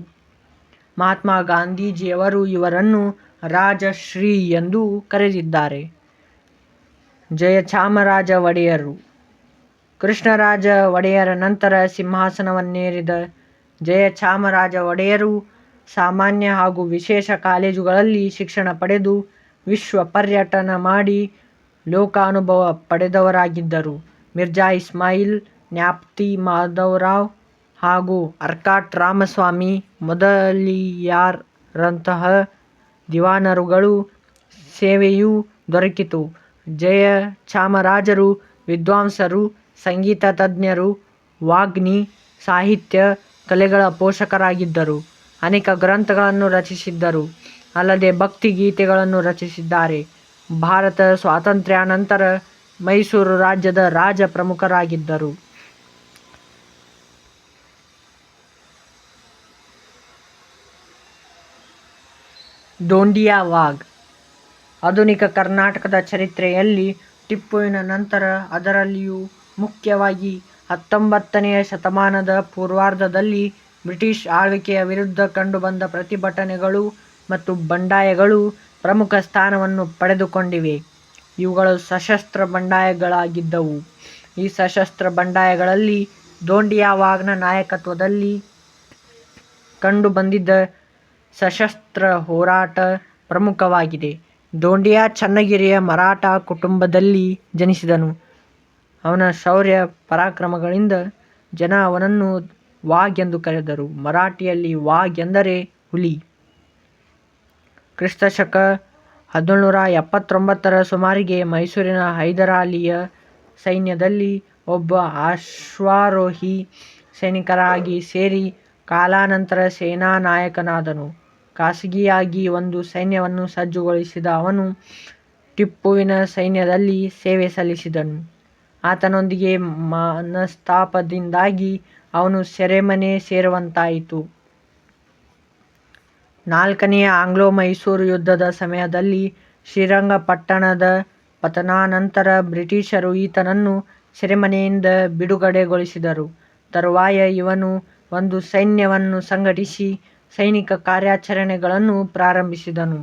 ಮಹಾತ್ಮ ಗಾಂಧೀಜಿಯವರು ಇವರನ್ನು ರಾಜಶ್ರೀ ಎಂದು ಕರೆದಿದ್ದಾರೆ. ಜಯಚಾಮರಾಜ ಒಡೆಯರು. ಕೃಷ್ಣರಾಜ ಒಡೆಯರ ನಂತರ ಸಿಂಹಾಸನವನ್ನೇರಿದ ಜಯಚಾಮರಾಜ ಒಡೆಯರು ಸಾಮಾನ್ಯ ಹಾಗೂ ವಿಶೇಷ ಕಾಲೇಜುಗಳಲ್ಲಿ ಶಿಕ್ಷಣ ಪಡೆದು ವಿಶ್ವ ಪರ್ಯಟನ ಮಾಡಿ ಲೋಕಾನುಭವ ಪಡೆದವರಾಗಿದ್ದರು. ಮಿರ್ಜಾ ಇಸ್ಮಾಯಿಲ್, ನ್ಯಾಪತಿ ಮಾಧವರಾವ್ ಹಾಗೂ ಅರ್ಕಾಟ್ ರಾಮಸ್ವಾಮಿ ಮೊದಲಿಯಾರ್ರಂತಹ ದಿವಾನರುಗಳ ಸೇವೆಯೂ ದೊರಕಿತು. ಜಯಚಾಮರಾಜರು ವಿದ್ವಾಂಸರು, ಸಂಗೀತ ತಜ್ಞರು, ವಾಗ್ಮಿ, ಸಾಹಿತ್ಯ ಕಲೆಗಳ ಪೋಷಕರಾಗಿದ್ದರು. ಅನೇಕ ಗ್ರಂಥಗಳನ್ನು ರಚಿಸಿದ್ದರು. ಅಲ್ಲದೆ ಭಕ್ತಿ ಗೀತೆಗಳನ್ನು ರಚಿಸಿದ್ದಾರೆ. ಭಾರತ ಸ್ವಾತಂತ್ರ್ಯಾನಂತರ ಮೈಸೂರು ರಾಜ್ಯದ ರಾಜ ಪ್ರಮುಖರಾಗಿದ್ದರು. ದೋಂಡಿಯಾ ವಾಘ್. ಆಧುನಿಕ ಕರ್ನಾಟಕದ ಚರಿತ್ರೆಯಲ್ಲಿ ಟಿಪ್ಪುವಿನ ನಂತರ, ಅದರಲ್ಲಿಯೂ ಮುಖ್ಯವಾಗಿ 19ನೇ ಶತಮಾನದ ಪೂರ್ವಾರ್ಧದಲ್ಲಿ ಬ್ರಿಟಿಷ್ ಆಳ್ವಿಕೆಯ ವಿರುದ್ಧ ಕಂಡುಬಂದ ಪ್ರತಿಭಟನೆಗಳು ಮತ್ತು ಬಂಡಾಯಗಳು ಪ್ರಮುಖ ಸ್ಥಾನವನ್ನು ಪಡೆದುಕೊಂಡಿವೆ. ಇವುಗಳು ಸಶಸ್ತ್ರ ಬಂಡಾಯಗಳಾಗಿದ್ದವು. ಈ ಸಶಸ್ತ್ರ ಬಂಡಾಯಗಳಲ್ಲಿ ದೋಂಡಿಯಾವಾಗ್ನ ನಾಯಕತ್ವದಲ್ಲಿ ಕಂಡುಬಂದಿದ್ದ ಸಶಸ್ತ್ರ ಹೋರಾಟ ಪ್ರಮುಖವಾಗಿದೆ. ದೋಂಡಿಯಾ ಚನ್ನಗಿರಿಯ ಮರಾಠ ಕುಟುಂಬದಲ್ಲಿ ಜನಿಸಿದನು. ಅವನ ಶೌರ್ಯ ಪರಾಕ್ರಮಗಳಿಂದ ಜನ ಅವನನ್ನು ವಾಘ್ ಎಂದು ಕರೆದರು. ಮರಾಠಿಯಲ್ಲಿ ವಾಘ್ ಎಂದರೆ ಹುಲಿ. ಕ್ರಿಸ್ತಶಕ 1779ರ ಸುಮಾರಿಗೆ ಮೈಸೂರಿನ ಹೈದರಾಲಿಯ ಸೈನ್ಯದಲ್ಲಿ ಒಬ್ಬ ಅಶ್ವಾರೋಹಿ ಸೈನಿಕರಾಗಿ ಸೇರಿ ಕಾಲಾನಂತರ ಸೇನಾ ನಾಯಕನಾದನು. ಖಾಸಗಿಯಾಗಿ ಒಂದು ಸೈನ್ಯವನ್ನು ಸಜ್ಜುಗೊಳಿಸಿದ ಅವನು ಟಿಪ್ಪುವಿನ ಸೈನ್ಯದಲ್ಲಿ ಸೇವೆ ಸಲ್ಲಿಸಿದನು. ಆತನೊಂದಿಗೆ ಮನಸ್ತಾಪದಿಂದಾಗಿ ಅವನು ಸೆರೆಮನೆ ಸೇರುವಂತಾಯಿತು. 4ನೇ ಆಂಗ್ಲೋ-ಮೈಸೂರು ಯುದ್ಧದ ಸಮಯದಲ್ಲಿ ಶ್ರೀರಂಗಪಟ್ಟಣದ ಪತನಾನಂತರ ಬ್ರಿಟಿಷರು ಈತನನ್ನು ಸೆರೆಮನೆಯಿಂದ ಬಿಡುಗಡೆಗೊಳಿಸಿದರು. ತರುವಾಯ ಇವನು ಒಂದು ಸೈನ್ಯವನ್ನು ಸಂಘಟಿಸಿ ಸೈನಿಕ ಕಾರ್ಯಾಚರಣೆಗಳನ್ನು ಪ್ರಾರಂಭಿಸಿದನು.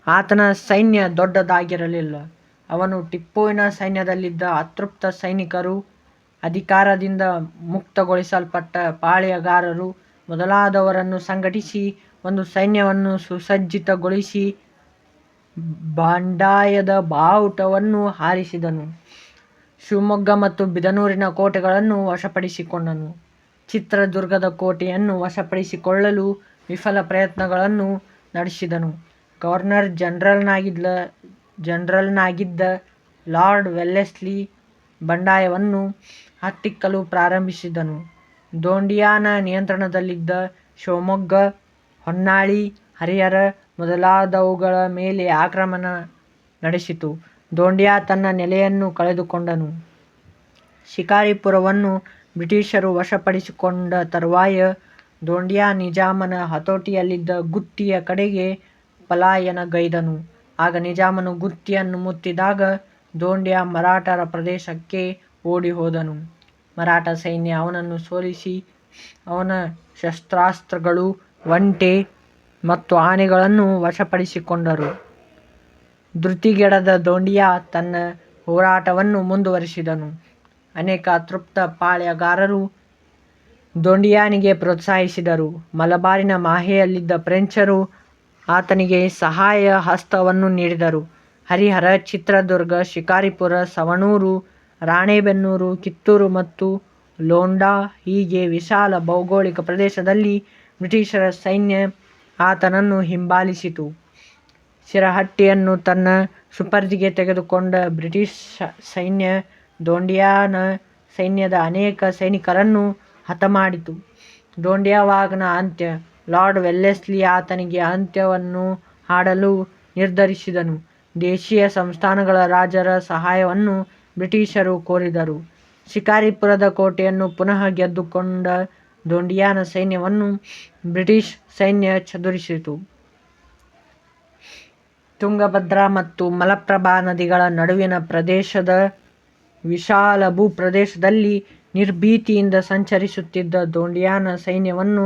ಆತನ ಸೈನ್ಯ ದೊಡ್ಡದಾಗಿರಲಿಲ್ಲ. ಅವನು ಟಿಪ್ಪುವಿನ ಸೈನ್ಯದಲ್ಲಿದ್ದ ಅತೃಪ್ತ ಸೈನಿಕರು, ಅಧಿಕಾರದಿಂದ ಮುಕ್ತಗೊಳಿಸಲ್ಪಟ್ಟ ಪಾಳೆಯಗಾರರು ಮೊದಲಾದವರನ್ನು ಸಂಘಟಿಸಿ ಒಂದು ಸೈನ್ಯವನ್ನು ಸುಸಜ್ಜಿತಗೊಳಿಸಿ ಬಂಡಾಯದ ಬಾವುಟವನ್ನು ಹಾರಿಸಿದನು. ಶಿವಮೊಗ್ಗ ಮತ್ತು ಬಿದನೂರಿನ ಕೋಟೆಗಳನ್ನು ವಶಪಡಿಸಿಕೊಂಡನು. ಚಿತ್ರದುರ್ಗದ ಕೋಟೆಯನ್ನು ವಶಪಡಿಸಿಕೊಳ್ಳಲು ವಿಫಲ ಪ್ರಯತ್ನಗಳನ್ನು ನಡೆಸಿದನು. ಗವರ್ನರ್ ಜನರಲ್ನಾಗಿದ್ದ ಲಾರ್ಡ್ ವೆಲ್ಲೆಸ್ಲಿ ಬಂಡಾಯವನ್ನು ಹತ್ತಿಕ್ಕಲು ಪ್ರಾರಂಭಿಸಿದನು. ದೋಂಡಿಯಾನ ನಿಯಂತ್ರಣದಲ್ಲಿದ್ದ ಶಿವಮೊಗ್ಗ, ಹೊನ್ನಾಳಿ, ಹರಿಹರ ಮೊದಲಾದವುಗಳ ಮೇಲೆ ಆಕ್ರಮಣ ನಡೆಸಿತು. ದೋಂಡಿಯಾ ತನ್ನ ನೆಲೆಯನ್ನು ಕಳೆದುಕೊಂಡನು. ಶಿಕಾರಿಪುರವನ್ನು ಬ್ರಿಟಿಷರು ವಶಪಡಿಸಿಕೊಂಡ ತರುವಾಯ ದೋಂಡಿಯಾ ನಿಜಾಮನ ಹತೋಟಿಯಲ್ಲಿದ್ದ ಗುತ್ತಿಯ ಕಡೆಗೆ ಪಲಾಯನಗೈದನು. ಆಗ ನಿಜಾಮನು ಗುತ್ತಿಯನ್ನು ಮುತ್ತಿದಾಗ ದೋಂಡಿಯಾ ಮರಾಠರ ಪ್ರದೇಶಕ್ಕೆ ಓಡಿಹೋದನು. ಮರಾಠ ಸೈನ್ಯ ಅವನನ್ನು ಸೋಲಿಸಿ ಅವನ ಶಸ್ತ್ರಾಸ್ತ್ರಗಳು, ಒಂಟೆ ಮತ್ತು ಆನೆಗಳನ್ನು ವಶಪಡಿಸಿಕೊಂಡರು. ಧೃತಿಗೆಡದ ದೋಂಡಿಯಾ ತನ್ನ ಹೋರಾಟವನ್ನು ಮುಂದುವರಿಸಿದನು. ಅನೇಕ ಅತೃಪ್ತ ಪಾಳೆಯಗಾರರು ದೋಂಡಿಯಾನಿಗೆ ಪ್ರೋತ್ಸಾಹಿಸಿದರು. ಮಲಬಾರಿನ ಮಾಹೆಯಲ್ಲಿದ್ದ ಫ್ರೆಂಚರು ಆತನಿಗೆ ಸಹಾಯ ಹಸ್ತವನ್ನು ನೀಡಿದರು. ಹರಿಹರ, ಚಿತ್ರದುರ್ಗ, ಶಿಕಾರಿಪುರ, ಸವಣೂರು, ರಾಣೇಬೆನ್ನೂರು, ಕಿತ್ತೂರು ಮತ್ತು ಲೋಂಡಾ ಹೀಗೆ ವಿಶಾಲ ಭೌಗೋಳಿಕ ಪ್ರದೇಶದಲ್ಲಿ ಬ್ರಿಟಿಷರ ಸೈನ್ಯ ಆತನನ್ನು ಹಿಂಬಾಲಿಸಿತು. ಸಿರಹಟ್ಟಿಯನ್ನು ತನ್ನ ಸುಪರ್ದಿಗೆ ತೆಗೆದುಕೊಂಡ ಬ್ರಿಟಿಷ್ ಸೈನ್ಯ ದೋಂಡಿಯಾನ ಸೈನ್ಯದ ಅನೇಕ ಸೈನಿಕರನ್ನು ಹತಮಾಡಿತು. ದೋಂಡಿಯಾವಾಗ್ನ ಅಂತ್ಯ. ಲಾರ್ಡ್ ವೆಲ್ಲೆಸ್ಲಿ ಆತನಿಗೆ ಅಂತ್ಯವನ್ನು ಹಾಡಲು ನಿರ್ಧರಿಸಿದನು. ದೇಶೀಯ ಸಂಸ್ಥಾನಗಳ ರಾಜರ ಸಹಾಯವನ್ನು ಬ್ರಿಟಿಷರು ಕೋರಿದರು. ಶಿಕಾರಿಪುರದ ಕೋಟೆಯನ್ನು ಪುನಃ ಗೆದ್ದುಕೊಂಡ ದೋಂಡಿಯಾನ ಸೈನ್ಯವನ್ನು ಬ್ರಿಟಿಷ್ ಸೈನ್ಯ ಚದುರಿಸಿತು. ತುಂಗಭದ್ರಾ ಮತ್ತು ಮಲಪ್ರಭಾ ನದಿಗಳ ನಡುವಿನ ಪ್ರದೇಶದ ವಿಶಾಲ ಭೂಪ್ರದೇಶದಲ್ಲಿ ನಿರ್ಭೀತಿಯಿಂದ ಸಂಚರಿಸುತ್ತಿದ್ದ ದೋಂಡಿಯಾನ ಸೈನ್ಯವನ್ನು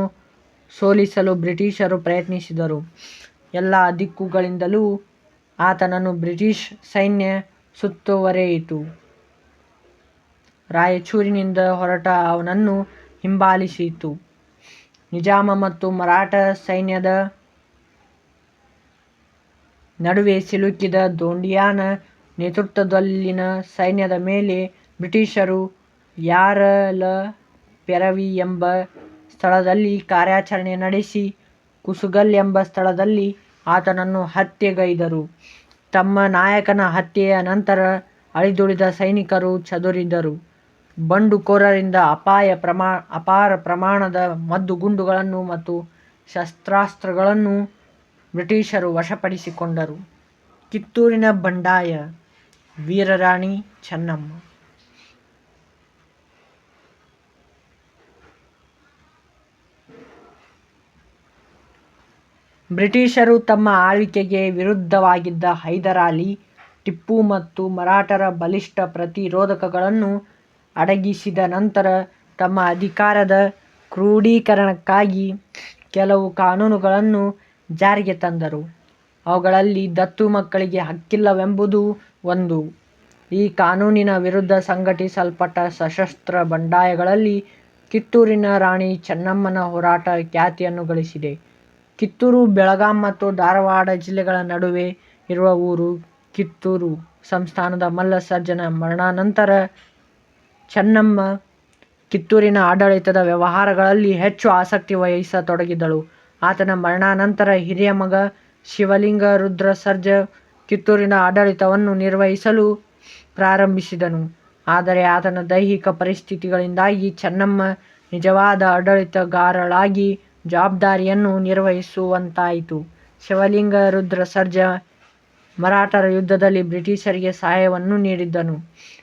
ಸೋಲಿಸಲು ಬ್ರಿಟಿಷರು ಪ್ರಯತ್ನಿಸಿದರು. ಎಲ್ಲ ದಿಕ್ಕುಗಳಿಂದಲೂ ಆತನನ್ನು ಬ್ರಿಟಿಷ್ ಸೈನ್ಯ ಸುತ್ತುವರಿಯಿತು. ರಾಯಚೂರಿನಿಂದ ಹೊರಟ ಅವನನ್ನು ಹಿಂಬಾಲಿಸಿತು. ನಿಜಾಮ ಮತ್ತು ಮರಾಠ ಸೈನ್ಯದ ನಡುವೆ ಸಿಲುಕಿದ ದೋಂಡಿಯಾನ ನೇತೃತ್ವದಲ್ಲಿನ ಸೈನ್ಯದ ಮೇಲೆ ಬ್ರಿಟಿಷರು ಯಾರಲಪೆರವಿ ಎಂಬ ಸ್ಥಳದಲ್ಲಿ ಕಾರ್ಯಾಚರಣೆ ನಡೆಸಿ ಕುಸುಗಲ್ ಎಂಬ ಸ್ಥಳದಲ್ಲಿ ಆತನನ್ನು ಹತ್ಯೆಗೈದರು. ತಮ್ಮ ನಾಯಕನ ಹತ್ಯೆಯ ನಂತರ ಅಳಿದುಳಿದ ಸೈನಿಕರು ಚದುರಿದರು. ಬಂಡುಕೋರರಿಂದ ಅಪಾರ ಪ್ರಮಾಣದ ಮದ್ದುಗುಂಡುಗಳನ್ನು ಮತ್ತು ಶಸ್ತ್ರಾಸ್ತ್ರಗಳನ್ನು ಬ್ರಿಟಿಷರು ವಶಪಡಿಸಿಕೊಂಡರು. ಕಿತ್ತೂರಿನ ಬಂಡಾಯ. ವೀರರಾಣಿ ಚೆನ್ನಮ್ಮ. ಬ್ರಿಟಿಷರು ತಮ್ಮ ಆಳ್ವಿಕೆಗೆ ವಿರುದ್ಧವಾಗಿದ್ದ ಹೈದರಾಲಿ, ಟಿಪ್ಪು ಮತ್ತು ಮರಾಠರ ಬಲಿಷ್ಠ ಪ್ರತಿರೋಧಕಗಳನ್ನು ಅಡಗಿಸಿದ ನಂತರ ತಮ್ಮ ಅಧಿಕಾರದ ಕ್ರೋಢೀಕರಣಕ್ಕಾಗಿ ಕೆಲವು ಕಾನೂನುಗಳನ್ನು ಜಾರಿಗೆ ತಂದರು. ಅವುಗಳಲ್ಲಿ ದತ್ತು ಮಕ್ಕಳಿಗೆ ಹಕ್ಕಿಲ್ಲವೆಂಬುದು ಒಂದು. ಈ ಕಾನೂನಿನ ವಿರುದ್ಧ ಸಂಘಟಿಸಲ್ಪಟ್ಟ ಸಶಸ್ತ್ರ ಬಂಡಾಯಗಳಲ್ಲಿ ಕಿತ್ತೂರಿನ ರಾಣಿ ಚೆನ್ನಮ್ಮನ ಹೋರಾಟ ಖ್ಯಾತಿಯನ್ನು ಗಳಿಸಿದೆ. ಕಿತ್ತೂರು ಬೆಳಗಾಂ ಮತ್ತು ಧಾರವಾಡ ಜಿಲ್ಲೆಗಳ ನಡುವೆ ಇರುವ ಊರು. ಕಿತ್ತೂರು ಸಂಸ್ಥಾನದ ಮಲ್ಲ ಸರ್ಜನ ಮರಣಾನಂತರ ಚೆನ್ನಮ್ಮ ಕಿತ್ತೂರಿನ ಆಡಳಿತದ ವ್ಯವಹಾರಗಳಲ್ಲಿ ಹೆಚ್ಚು ಆಸಕ್ತಿ ವಹಿಸತೊಡಗಿದಳು. ಆತನ ಮರಣಾನಂತರ ಹಿರಿಯ ಮಗ ಶಿವಲಿಂಗ ರುದ್ರ ಸರ್ಜ ಕಿತ್ತೂರಿನ ಆಡಳಿತವನ್ನು ನಿರ್ವಹಿಸಲು ಪ್ರಾರಂಭಿಸಿದನು. ಆದರೆ ಆತನ ದೈಹಿಕ ಪರಿಸ್ಥಿತಿಗಳಿಂದಾಗಿ ಚೆನ್ನಮ್ಮ ನಿಜವಾದ ಆಡಳಿತಗಾರಳಾಗಿ ಜವಾಬ್ದಾರಿಯನ್ನು ನಿರ್ವಹಿಸುವಂತಾಯಿತು. ಶಿವಲಿಂಗ ರುದ್ರ ಸರ್ಜ ಮರಾಠರ ಯುದ್ಧದಲ್ಲಿ ಬ್ರಿಟಿಷರಿಗೆ ಸಹಾಯವನ್ನು ನೀಡಿದ್ದನು.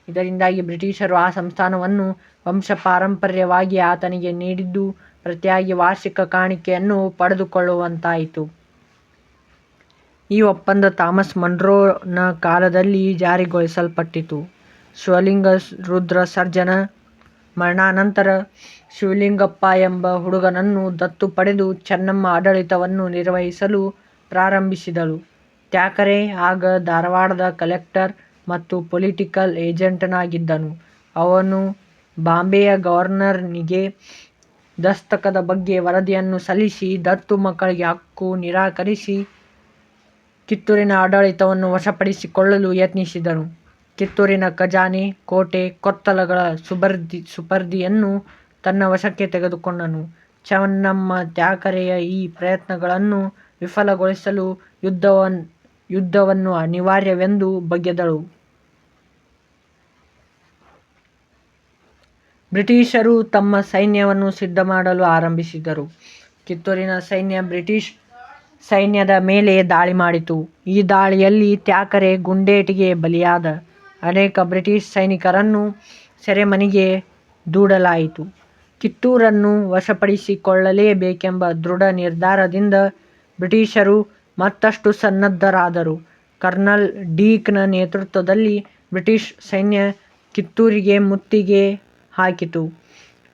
ಇದರಿಂದಾಗಿ ಬ್ರಿಟಿಷರು ಆ ಸಂಸ್ಥಾನವನ್ನು ವಂಶಪಾರಂಪರ್ಯವಾಗಿ ಆತನಿಗೆ ನೀಡಿದ್ದು ಪ್ರತಿಯಾಗಿ ವಾರ್ಷಿಕ ಕಾಣಿಕೆಯನ್ನು ಪಡೆದುಕೊಳ್ಳುವಂತಾಯಿತು. ಈ ಒಪ್ಪಂದ ಥಾಮಸ್ ಮನ್ರೋನ ಕಾಲದಲ್ಲಿ ಜಾರಿಗೊಳಿಸಲ್ಪಟ್ಟಿತು. ಶಿವಲಿಂಗ ರುದ್ರ ಸರ್ಜನ ಮರಣಾನಂತರ ಶಿವಲಿಂಗಪ್ಪ ಎಂಬ ಹುಡುಗನನ್ನು ದತ್ತು ಪಡೆದು ಚೆನ್ನಮ್ಮ ಆಡಳಿತವನ್ನು ನಿರ್ವಹಿಸಲು ಪ್ರಾರಂಭಿಸಿದಳು. ಥ್ಯಾಕರೆ ಆಗ ಧಾರವಾಡದ ಕಲೆಕ್ಟರ್ ಮತ್ತು ಪೊಲಿಟಿಕಲ್ ಏಜೆಂಟನಾಗಿದ್ದನು. ಅವನು ಬಾಂಬೆಯ ಗವರ್ನರ್ನಿಗೆ ದಸ್ತಕದ ಬಗ್ಗೆ ವರದಿಯನ್ನು ಸಲ್ಲಿಸಿ ದತ್ತು ಮಕ್ಕಳಿಗೆ ಹಕ್ಕು ನಿರಾಕರಿಸಿ ಕಿತ್ತೂರಿನ ಆಡಳಿತವನ್ನು ವಶಪಡಿಸಿಕೊಳ್ಳಲು ಯತ್ನಿಸಿದನು. ಕಿತ್ತೂರಿನ ಖಜಾನೆ, ಕೋಟೆ, ಕೊತ್ತಲಗಳ ಸುಪರ್ದಿಯನ್ನು ತನ್ನ ವಶಕ್ಕೆ ತೆಗೆದುಕೊಂಡನು. ಚೆನ್ನಮ್ಮ ಥ್ಯಾಕರೆಯ ಈ ಪ್ರಯತ್ನಗಳನ್ನು ವಿಫಲಗೊಳಿಸಲು ಯುದ್ಧವನ್ನು ಅನಿವಾರ್ಯವೆಂದು ಬಗೆದಳು. ಬ್ರಿಟಿಷರು ತಮ್ಮ ಸೈನ್ಯವನ್ನು ಸಿದ್ಧಮಾಡಲು ಆರಂಭಿಸಿದರು. ಕಿತ್ತೂರಿನ ಸೈನ್ಯ ಬ್ರಿಟಿಷ್ ಸೈನ್ಯದ ಮೇಲೆ ದಾಳಿ ಮಾಡಿತು. ಈ ದಾಳಿಯಲ್ಲಿ ಥ್ಯಾಕರೆ ಗುಂಡೇಟಿಗೆ ಬಲಿಯಾದ. ಅನೇಕ ಬ್ರಿಟಿಷ್ ಸೈನಿಕರನ್ನು ಸೆರೆಮನೆಗೆ ದೂಡಲಾಯಿತು. ಕಿತ್ತೂರನ್ನು ವಶಪಡಿಸಿಕೊಳ್ಳಲೇಬೇಕೆಂಬ ದೃಢ ನಿರ್ಧಾರದಿಂದ ಬ್ರಿಟಿಷರು ಮತ್ತಷ್ಟು ಸನ್ನದ್ಧರಾದರು. ಕರ್ನಲ್ ಡೀಕ್ನ ನೇತೃತ್ವದಲ್ಲಿ ಬ್ರಿಟಿಷ್ ಸೈನ್ಯ ಕಿತ್ತೂರಿಗೆ ಮುತ್ತಿಗೆ ಹಾಕಿತು.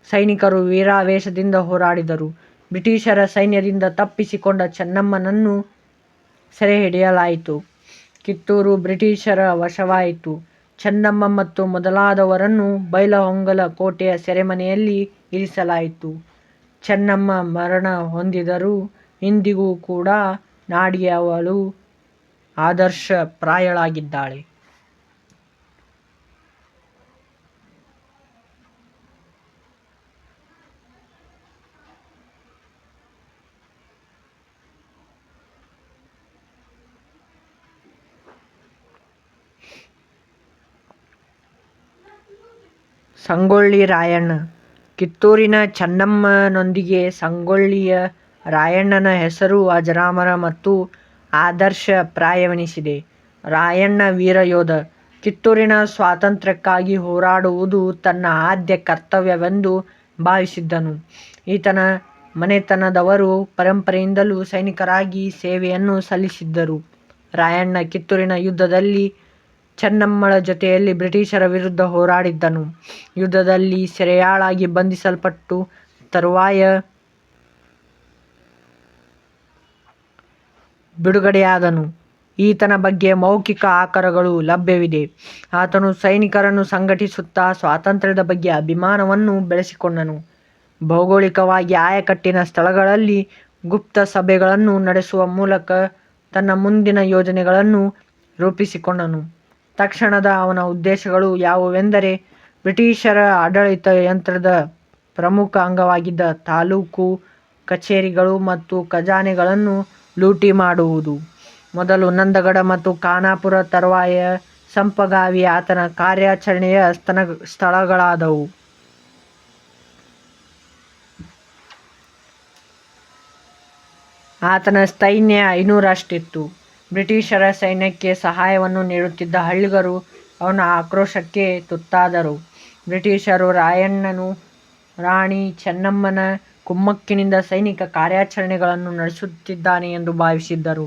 ಸೈನಿಕರು ವೀರಾವೇಶದಿಂದ ಹೋರಾಡಿದರು. ಬ್ರಿಟಿಷರ ಸೈನ್ಯದಿಂದ ತಪ್ಪಿಸಿಕೊಂಡ ಚೆನ್ನಮ್ಮನನ್ನು ಸೆರೆಹಿಡಿಯಲಾಯಿತು. ಕಿತ್ತೂರು ಬ್ರಿಟಿಷರ ವಶವಾಯಿತು. ಚೆನ್ನಮ್ಮ ಮತ್ತು ಮೊದಲಾದವರನ್ನು ಬೈಲಹೊಂಗಲ ಕೋಟೆಯ ಸೆರೆಮನೆಯಲ್ಲಿ ಇರಿಸಲಾಯಿತು. ಚೆನ್ನಮ್ಮ ಮರಣ ಹೊಂದಿದರೂ ಇಂದಿಗೂ ಕೂಡ ನಾಡಿಗೆ ಅವಳು ಆದರ್ಶಪ್ರಾಯಳಾಗಿದ್ದಾಳೆ. ಸಂಗೊಳ್ಳಿ ರಾಯಣ್ಣ. ಕಿತ್ತೂರಿನ ಚೆನ್ನಮ್ಮನೊಂದಿಗೆ ಸಂಗೊಳ್ಳಿಯ ರಾಯಣ್ಣನ ಹೆಸರು ಅಜರಾಮರ ಮತ್ತು ಆದರ್ಶಪ್ರಾಯವೆನಿಸಿದೆ. ರಾಯಣ್ಣ ವೀರಯೋಧ. ಕಿತ್ತೂರಿನ ಸ್ವಾತಂತ್ರ್ಯಕ್ಕಾಗಿ ಹೋರಾಡುವುದು ತನ್ನ ಆದ್ಯ ಕರ್ತವ್ಯವೆಂದು ಭಾವಿಸಿದ್ದನು. ಈತನ ಮನೆತನದವರು ಪರಂಪರೆಯಿಂದಲೂ ಸೈನಿಕರಾಗಿ ಸೇವೆಯನ್ನು ಸಲ್ಲಿಸಿದ್ದರು. ರಾಯಣ್ಣ ಕಿತ್ತೂರಿನ ಯುದ್ಧದಲ್ಲಿ ಚೆನ್ನಮ್ಮಳ ಜೊತೆಯಲ್ಲಿ ಬ್ರಿಟಿಷರ ವಿರುದ್ಧ ಹೋರಾಡಿದ್ದನು. ಯುದ್ಧದಲ್ಲಿ ಸೆರೆಯಾಳಾಗಿ ಬಂಧಿಸಲ್ಪಟ್ಟು ತರುವಾಯ ಬಿಡುಗಡೆಯಾದನು. ಈತನ ಬಗ್ಗೆ ಮೌಖಿಕ ಆಕರಗಳು ಲಭ್ಯವಿದೆ. ಆತನು ಸೈನಿಕರನ್ನು ಸಂಘಟಿಸುತ್ತಾ ಸ್ವಾತಂತ್ರ್ಯದ ಬಗ್ಗೆ ಅಭಿಮಾನವನ್ನು ಬೆಳೆಸಿಕೊಂಡನು. ಭೌಗೋಳಿಕವಾಗಿ ಆಯಕಟ್ಟಿನ ಸ್ಥಳಗಳಲ್ಲಿ ಗುಪ್ತ ಸಭೆಗಳನ್ನು ನಡೆಸುವ ಮೂಲಕ ತನ್ನ ಮುಂದಿನ ಯೋಜನೆಗಳನ್ನು ರೂಪಿಸಿಕೊಂಡನು. ತಕ್ಷಣದ ಅವನ ಉದ್ದೇಶಗಳು ಯಾವುವೆಂದರೆ ಬ್ರಿಟಿಷರ ಆಡಳಿತ ಯಂತ್ರದ ಪ್ರಮುಖ ಅಂಗವಾಗಿದ್ದ ತಾಲೂಕು ಕಚೇರಿಗಳು ಮತ್ತು ಖಜಾನೆಗಳನ್ನು ಲೂಟಿ ಮಾಡುವುದು. ಮೊದಲು ನಂದಗಡ ಮತ್ತು ಖಾನಾಪುರ, ತರುವಾಯ ಸಂಪಗಾವಿ ಆತನ ಕಾರ್ಯಾಚರಣೆಯ ಸ್ಥಳಗಳಾದವು. ಆತನ ಸೈನ್ಯ 500 ಅಷ್ಟಿತ್ತು. ಬ್ರಿಟಿಷರ ಸೈನ್ಯಕ್ಕೆ ಸಹಾಯವನ್ನು ನೀಡುತ್ತಿದ್ದ ಹಳ್ಳಿಗರು ಅವನ ಆಕ್ರೋಶಕ್ಕೆ ತುತ್ತಾದರು. ಬ್ರಿಟಿಷರು ರಾಯಣ್ಣನು ರಾಣಿ ಚೆನ್ನಮ್ಮನ ಕುಮ್ಮಕ್ಕಿನಿಂದ ಸೈನಿಕ ಕಾರ್ಯಾಚರಣೆಗಳನ್ನು ನಡೆಸುತ್ತಿದ್ದಾನೆ ಎಂದು ಭಾವಿಸಿದ್ದರು.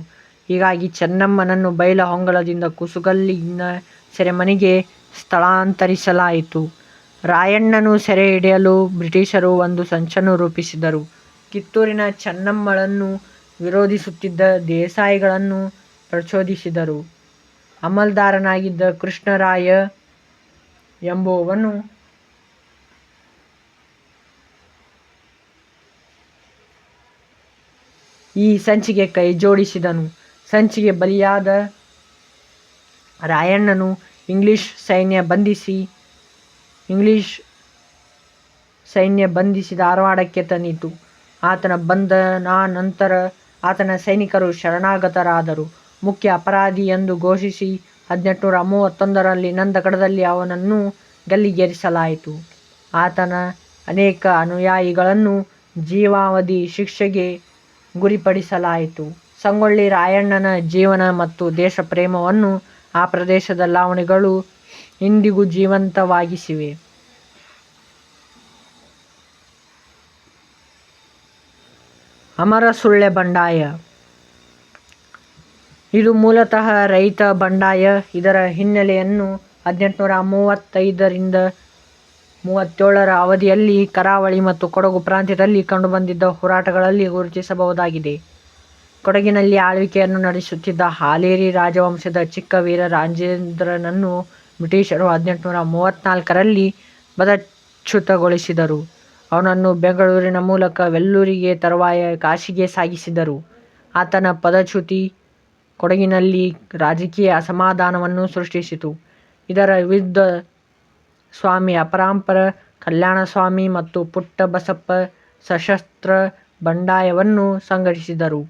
ಹೀಗಾಗಿ ಚೆನ್ನಮ್ಮನನ್ನು ಬೈಲಹೊಂಗಲದಿಂದ ಕುಸುಗಲ್ಲಿನ ಸೆರೆಮನೆಗೆ ಸ್ಥಳಾಂತರಿಸಲಾಯಿತು. ರಾಯಣ್ಣನು ಸೆರೆ ಹಿಡಿಯಲು ಬ್ರಿಟಿಷರು ಒಂದು ಸಂಚನ್ನು ರೂಪಿಸಿದರು. ಕಿತ್ತೂರಿನ ಚೆನ್ನಮ್ಮಳನ್ನು ವಿರೋಧಿಸುತ್ತಿದ್ದ ದೇಸಾಯಿಗಳನ್ನು ಪ್ರಚೋದಿಸಿದರು. ಅಮಲ್ದಾರನಾಗಿದ್ದ ಕೃಷ್ಣರಾಯ ಎಂಬುವವನು ಈ ಸಂಚಿಗೆ ಕೈಜೋಡಿಸಿದನು. ಸಂಚಿಗೆ ಬಲಿಯಾದ ರಾಯಣ್ಣನು ಇಂಗ್ಲಿಷ್ ಸೈನ್ಯ ಬಂಧಿಸಿ ಧಾರವಾಡಕ್ಕೆ ತಂದಿತು. ಆತನ ಬಂಧನಾನಂತರ ಆತನ ಸೈನಿಕರು ಶರಣಾಗತರಾದರು. ಮುಖ್ಯ ಅಪರಾಧಿ ಎಂದು ಘೋಷಿಸಿ 1831ರಲ್ಲಿ ನಂದಗಡದಲ್ಲಿ ಅವನನ್ನು ಗಲ್ಲಿಗೇರಿಸಲಾಯಿತು. ಆತನ ಅನೇಕ ಅನುಯಾಯಿಗಳನ್ನು ಜೀವಾವಧಿ ಶಿಕ್ಷೆಗೆ ಗುರಿಪಡಿಸಲಾಯಿತು. ಸಂಗೊಳ್ಳಿ ರಾಯಣ್ಣನ ಜೀವನ ಮತ್ತು ದೇಶಪ್ರೇಮವನ್ನು ಆ ಪ್ರದೇಶದ ಲಾವಣಿಗಳು ಇಂದಿಗೂ ಜೀವಂತವಾಗಿಸಿವೆ. ಅಮರಸುಳ್ಳೆ ಬಂಡಾಯ. ಇದು ಮೂಲತಃ ರೈತ ಬಂಡಾಯ. ಇದರ ಹಿನ್ನೆಲೆಯನ್ನು 1835ರಿಂದ 37ರ ಅವಧಿಯಲ್ಲಿ ಕರಾವಳಿ ಮತ್ತು ಕೊಡಗು ಪ್ರಾಂತ್ಯದಲ್ಲಿ ಕಂಡುಬಂದಿದ್ದ ಹೋರಾಟಗಳಲ್ಲಿ ಗುರುತಿಸಬಹುದಾಗಿದೆ. ಕೊಡಗಿನಲ್ಲಿ ಆಳ್ವಿಕೆಯನ್ನು ನಡೆಸುತ್ತಿದ್ದ ಹಾಲೇರಿ ರಾಜವಂಶದ ಚಿಕ್ಕ ವೀರರಾಜೇಂದ್ರನನ್ನು ಬ್ರಿಟಿಷರು 1834ರಲ್ಲಿ ಪದಚ್ಯುತಗೊಳಿಸಿದರು. ಅವನನ್ನು ಬೆಂಗಳೂರಿನ ಮೂಲಕ ವೆಲ್ಲೂರಿಗೆ ತರುವಾಯ ಕಾಶಿಗೆ ಸಾಗಿಸಿದರು. ಆತನ ಪದಚ್ಯುತಿ ಕೊಡಗಿನಲ್ಲಿ ರಾಜಕೀಯ ಅಸಮಾಧಾನವನ್ನು ಸೃಷ್ಟಿಸಿತು. ಇದರ ವಿರುದ್ಧ ಸ್ವಾಮಿ ಅಪರಾಂಪರ, ಕಲ್ಯಾಣಸ್ವಾಮಿ ಮತ್ತು ಪುಟ್ಟಬಸಪ್ಪ ಸಶಸ್ತ್ರ ಬಂಡಾಯವನ್ನು ಸಂಘಟಿಸಿದರು.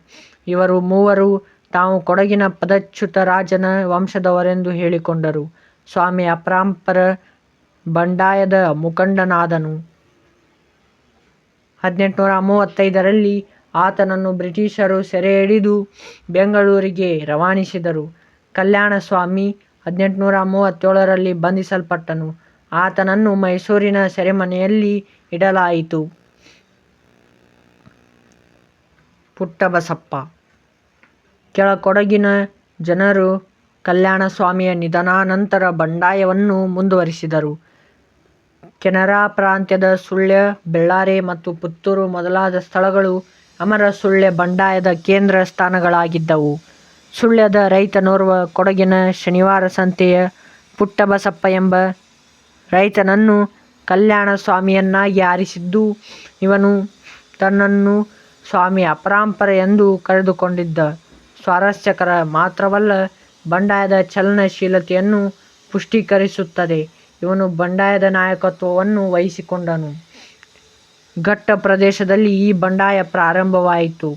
ಇವರು ಮೂವರು ತಾವು ಕೊಡಗಿನ ಪದಚ್ಯುತ ರಾಜನ ವಂಶದವರೆಂದು ಹೇಳಿಕೊಂಡರು. ಸ್ವಾಮಿ ಅಪರಾಂಪರ ಬಂಡಾಯದ ಮುಖಂಡನಾದನು. 1835ರಲ್ಲಿ ಆತನನ್ನು ಬ್ರಿಟಿಷರು ಸೆರೆಹಿಡಿದು ಬೆಂಗಳೂರಿಗೆ ರವಾನಿಸಿದರು. ಕಲ್ಯಾಣಸ್ವಾಮಿ 1837ರಲ್ಲಿ ಬಂಧಿಸಲ್ಪಟ್ಟನು. ಆತನನ್ನು ಮೈಸೂರಿನ ಸೆರೆಮನೆಯಲ್ಲಿ ಇಡಲಾಯಿತು. ಪುಟ್ಟಬಸಪ್ಪ. ಕೆಳಕೊಡಗಿನ ಜನರು ಕಲ್ಯಾಣಸ್ವಾಮಿಯ ನಿಧನಾನಂತರ ಬಂಡಾಯವನ್ನು ಮುಂದುವರಿಸಿದರು. ಕೆನರಾ ಪ್ರಾಂತ್ಯದ ಸುಳ್ಯ, ಬೆಳ್ಳಾರೆ ಮತ್ತು ಪುತ್ತೂರು ಮೊದಲಾದ ಸ್ಥಳಗಳು ಅಮರಸುಳ್ಳೆ ಬಂಡಾಯದ ಕೇಂದ್ರ ಸ್ಥಾನಗಳಾಗಿದ್ದವು. ಸುಳ್ಯದ ರೈತನೋರ್ವ ಕೊಡಗಿನ ಶನಿವಾರ ಸಂತೆಯ ಪುಟ್ಟಬಸಪ್ಪ ಎಂಬ ರೈತನನ್ನು ಕಲ್ಯಾಣಸ್ವಾಮಿಯನ್ನಾಗಿ ಆರಿಸಿದ್ದು, ಇವನು ತನ್ನನ್ನು ಸ್ವಾಮಿ ಅಪರಾಂಪರ ಎಂದು ಕರೆದುಕೊಂಡಿದ್ದ. ಸ್ವಾರಸ್ಯಕರ ಮಾತ್ರವಲ್ಲ, ಬಂಡಾಯದ ಚಲನಶೀಲತೆಯನ್ನು ಪುಷ್ಟೀಕರಿಸುತ್ತದೆ. ಇವನು ಬಂಡಾಯದ ನಾಯಕತ್ವವನ್ನು ವಹಿಸಿಕೊಂಡನು. ಘಟ್ಟ ಪ್ರದೇಶದಲ್ಲಿ ಈ ಬಂಡಾಯ ಪ್ರಾರಂಭವಾಯಿತು.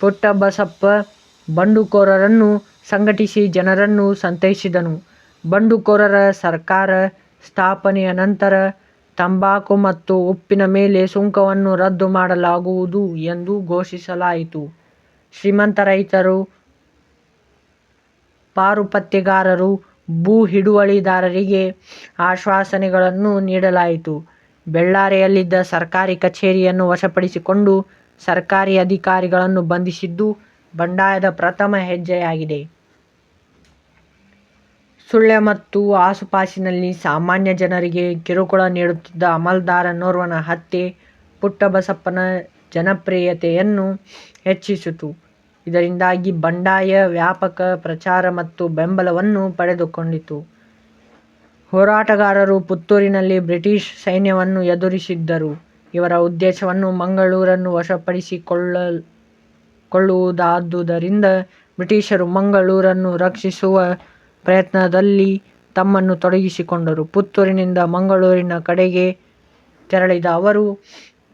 ಪುಟ್ಟಬಸಪ್ಪ ಬಂಡುಕೋರರನ್ನು ಸಂಘಟಿಸಿ ಜನರನ್ನು ಸಂತೈಸಿದನು. ಬಂಡುಕೋರರ ಸರ್ಕಾರ ಸ್ಥಾಪನೆಯ ನಂತರ ತಂಬಾಕು ಮತ್ತು ಉಪ್ಪಿನ ಮೇಲೆ ಸುಂಕವನ್ನು ರದ್ದು ಮಾಡಲಾಗುವುದು ಎಂದು ಘೋಷಿಸಲಾಯಿತು. ಶ್ರೀಮಂತ ರೈತರು, ಪಾರುಪತ್ಯಗಾರರು, ಭೂ ಹಿಡುವಳಿದಾರರಿಗೆ ಆಶ್ವಾಸನೆಗಳನ್ನು ನೀಡಲಾಯಿತು. ಬೆಳ್ಳಾರೆಯಲ್ಲಿದ್ದ ಸರ್ಕಾರಿ ಕಚೇರಿಯನ್ನು ವಶಪಡಿಸಿಕೊಂಡು ಸರ್ಕಾರಿ ಅಧಿಕಾರಿಗಳನ್ನು ಬಂಧಿಸಿದ್ದು ಬಂಡಾಯದ ಪ್ರಥಮ ಹೆಜ್ಜೆಯಾಗಿದೆ. ಸುಳ್ಯ ಮತ್ತು ಆಸುಪಾಸಿನಲ್ಲಿ ಸಾಮಾನ್ಯ ಜನರಿಗೆ ಕಿರುಕುಳ ನೀಡುತ್ತಿದ್ದ ಅಮಲ್ದಾರನೋರ್ವನ ಹತ್ಯೆ ಪುಟ್ಟಬಸಪ್ಪನ ಜನಪ್ರಿಯತೆಯನ್ನು ಹೆಚ್ಚಿಸಿತು. ಇದರಿಂದಾಗಿ ಬಂಡಾಯ ವ್ಯಾಪಕ ಪ್ರಚಾರ ಮತ್ತು ಬೆಂಬಲವನ್ನು ಪಡೆದುಕೊಂಡಿತು. ಹೋರಾಟಗಾರರು ಪುತ್ತೂರಿನಲ್ಲಿ ಬ್ರಿಟಿಷ್ ಸೈನ್ಯವನ್ನು ಎದುರಿಸಿದ್ದರು. ಇವರ ಉದ್ದೇಶವನ್ನು ಮಂಗಳೂರನ್ನು ವಶಪಡಿಸಿಕೊಳ್ಳುವುದಾದುದರಿಂದ ಬ್ರಿಟಿಷರು ಮಂಗಳೂರನ್ನು ರಕ್ಷಿಸುವ ಪ್ರಯತ್ನದಲ್ಲಿ ತಮ್ಮನ್ನು ತೊಡಗಿಸಿಕೊಂಡರು. ಪುತ್ತೂರಿನಿಂದ ಮಂಗಳೂರಿನ ಕಡೆಗೆ ತೆರಳಿದ ಅವರು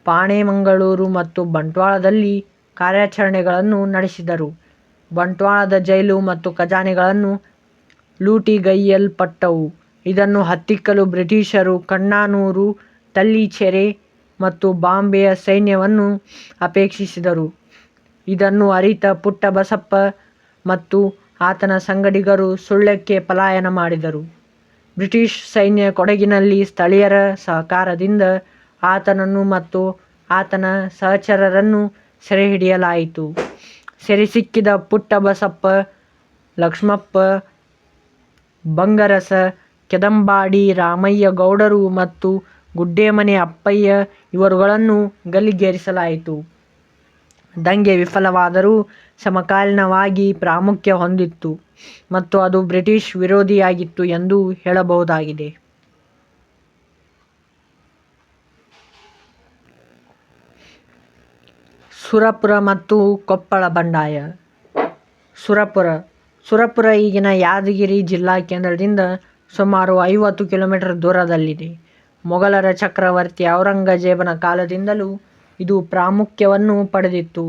ಪಾಣೆಮಂಗಳೂರು ಮತ್ತು ಬಂಟ್ವಾಳದಲ್ಲಿ ಕಾರ್ಯಾಚರಣೆಗಳನ್ನು ನಡೆಸಿದರು. ಬಂಟ್ವಾಳದ ಜೈಲು ಮತ್ತು ಖಜಾನೆಗಳನ್ನು ಲೂಟಿಗೈಯಲ್ಪಟ್ಟವು. ಇದನ್ನು ಹತ್ತಿಕ್ಕಲು ಬ್ರಿಟಿಷರು ಕಣ್ಣಾನೂರು, ತಲ್ಲಿಚೆರೆ ಮತ್ತು ಬಾಂಬೆಯ ಸೈನ್ಯವನ್ನು ಅಪೇಕ್ಷಿಸಿದರು. ಇದನ್ನು ಅರಿತ ಪುಟ್ಟಬಸಪ್ಪ ಮತ್ತು ಆತನ ಸಂಗಡಿಗರು ಸುಳ್ಯಕ್ಕೆ ಪಲಾಯನ ಮಾಡಿದರು. ಬ್ರಿಟಿಷ್ ಸೈನ್ಯ ಕೊಡಗಿನಲ್ಲಿ ಸ್ಥಳೀಯರ ಸಹಕಾರದಿಂದ ಆತನನ್ನು ಮತ್ತು ಆತನ ಸಹಚರರನ್ನು ಸೆರೆಹಿಡಿಯಲಾಯಿತು. ಸೆರೆಸಿಕ್ಕಿದ ಪುಟ್ಟಬಸಪ್ಪ, ಲಕ್ಷ್ಮಪ್ಪ, ಬಂಗರಸ, ಕೆದಂಬಾಡಿ ರಾಮಯ್ಯ ಗೌಡರು ಮತ್ತು ಗುಡ್ಡೇಮನೆ ಅಪ್ಪಯ್ಯ ಇವರುಗಳನ್ನು ಗಲ್ಲಿಗೇರಿಸಲಾಯಿತು. ದಂಗೆ ವಿಫಲವಾದರೂ ಸಮಕಾಲೀನವಾಗಿ ಪ್ರಾಮುಖ್ಯ ಹೊಂದಿತ್ತು ಮತ್ತು ಅದು ಬ್ರಿಟಿಷ್ ವಿರೋಧಿಯಾಗಿತ್ತು ಎಂದು ಹೇಳಬಹುದಾಗಿದೆ. ಸುರಪುರ ಮತ್ತು ಕೊಪ್ಪಳ ಬಂಡಾಯ. ಸುರಪುರ ಈಗಿನ ಯಾದಗಿರಿ ಜಿಲ್ಲಾ ಕೇಂದ್ರದಿಂದ ಸುಮಾರು 50 ಕಿಲೋಮೀಟರ್ ದೂರದಲ್ಲಿದೆ. ಮೊಘಲರ ಚಕ್ರವರ್ತಿ ಔರಂಗಜೇಬನ ಕಾಲದಿಂದಲೂ ಇದು ಪ್ರಾಮುಖ್ಯವನ್ನು ಪಡೆದಿತ್ತು.